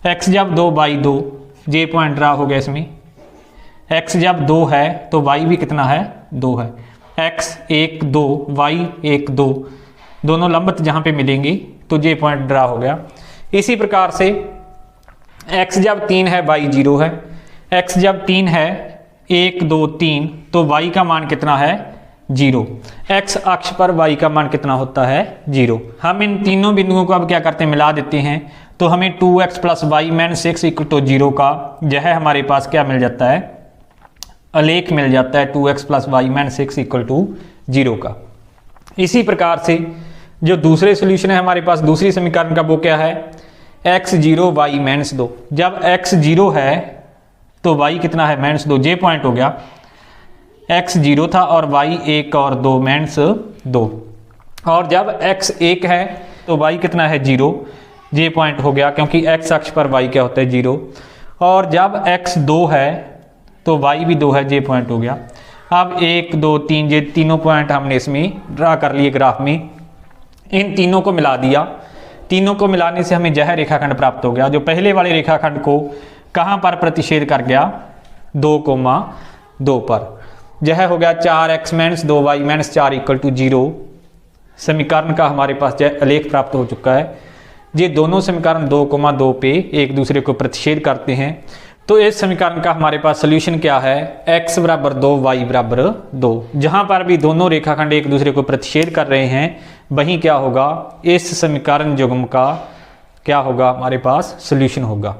x जब 2, y 2, ये पॉइंट ड्रा हो गया इसमें। x जब 2 है तो y भी कितना है, 2 है। x 1 2, y 1 2, दोनों लंबत जहाँ पे मिलेंगे तो ये पॉइंट ड्रा हो गया। इसी प्रकार से x जब 3 है, y 0 है। x जब 3 है, 1 2 3, तो y का मान कितना है, 0। x अक्ष पर y का मान कितना होता है, 0। हम इन तीनों बिंदुओं को अब क्या करते हैं, मिला देते हैं, तो हमें 2x plus y minus 6 equal to 0 का यह हमारे पास क्या मिल जाता है, आलेख मिल जाता है 2x plus y minus 6 equal to 0 का। इसी प्रकार से जो दूसरे सोल्यूशन है हमारे पास दूसरी समीकरण का, वो क्या है, x 0 y माइनस 2। जब x 0 है तो y कितना है, माइनस 2, जे पॉइंट हो गया। x 0 था और y 1 और 2 मीन्स 2, और जब x 1 है तो y कितना है 0, ये पॉइंट हो गया क्योंकि x अक्ष पर y क्या होता है 0, और जब x 2 है तो y भी 2 है, ये पॉइंट हो गया। अब 1 2 3 ये तीनों पॉइंट हमने इसमें ड्रा कर लिए ग्राफ में, इन तीनों को मिला दिया, तीनों को मिलाने से हमें यह रेखाखंड प्राप्त हो गया जो पहले वाले रेखाखंड को कहाँ पर प्रतिच्छेद कर गया 2,2 पर। यह हो गया 4x - 2y - 4 = 0। समीकरण का हमारे पास यह आलेख प्राप्त हो चुका है। ये दोनों समीकरण 2,2 पे एक दूसरे को प्रतिच्छेद करते हैं। तो इस समीकरण का हमारे पास सोल्यूशन क्या है, x = 2 y = 2। जहाँ पर भी दोनों रेखाखंड एक दूसरे को प्रतिच्छेद कर रहे हैं वहीं क्या होगा, इस समीकरण युग्म का क्या होगा हमारे पास सोल्यूशन होगा।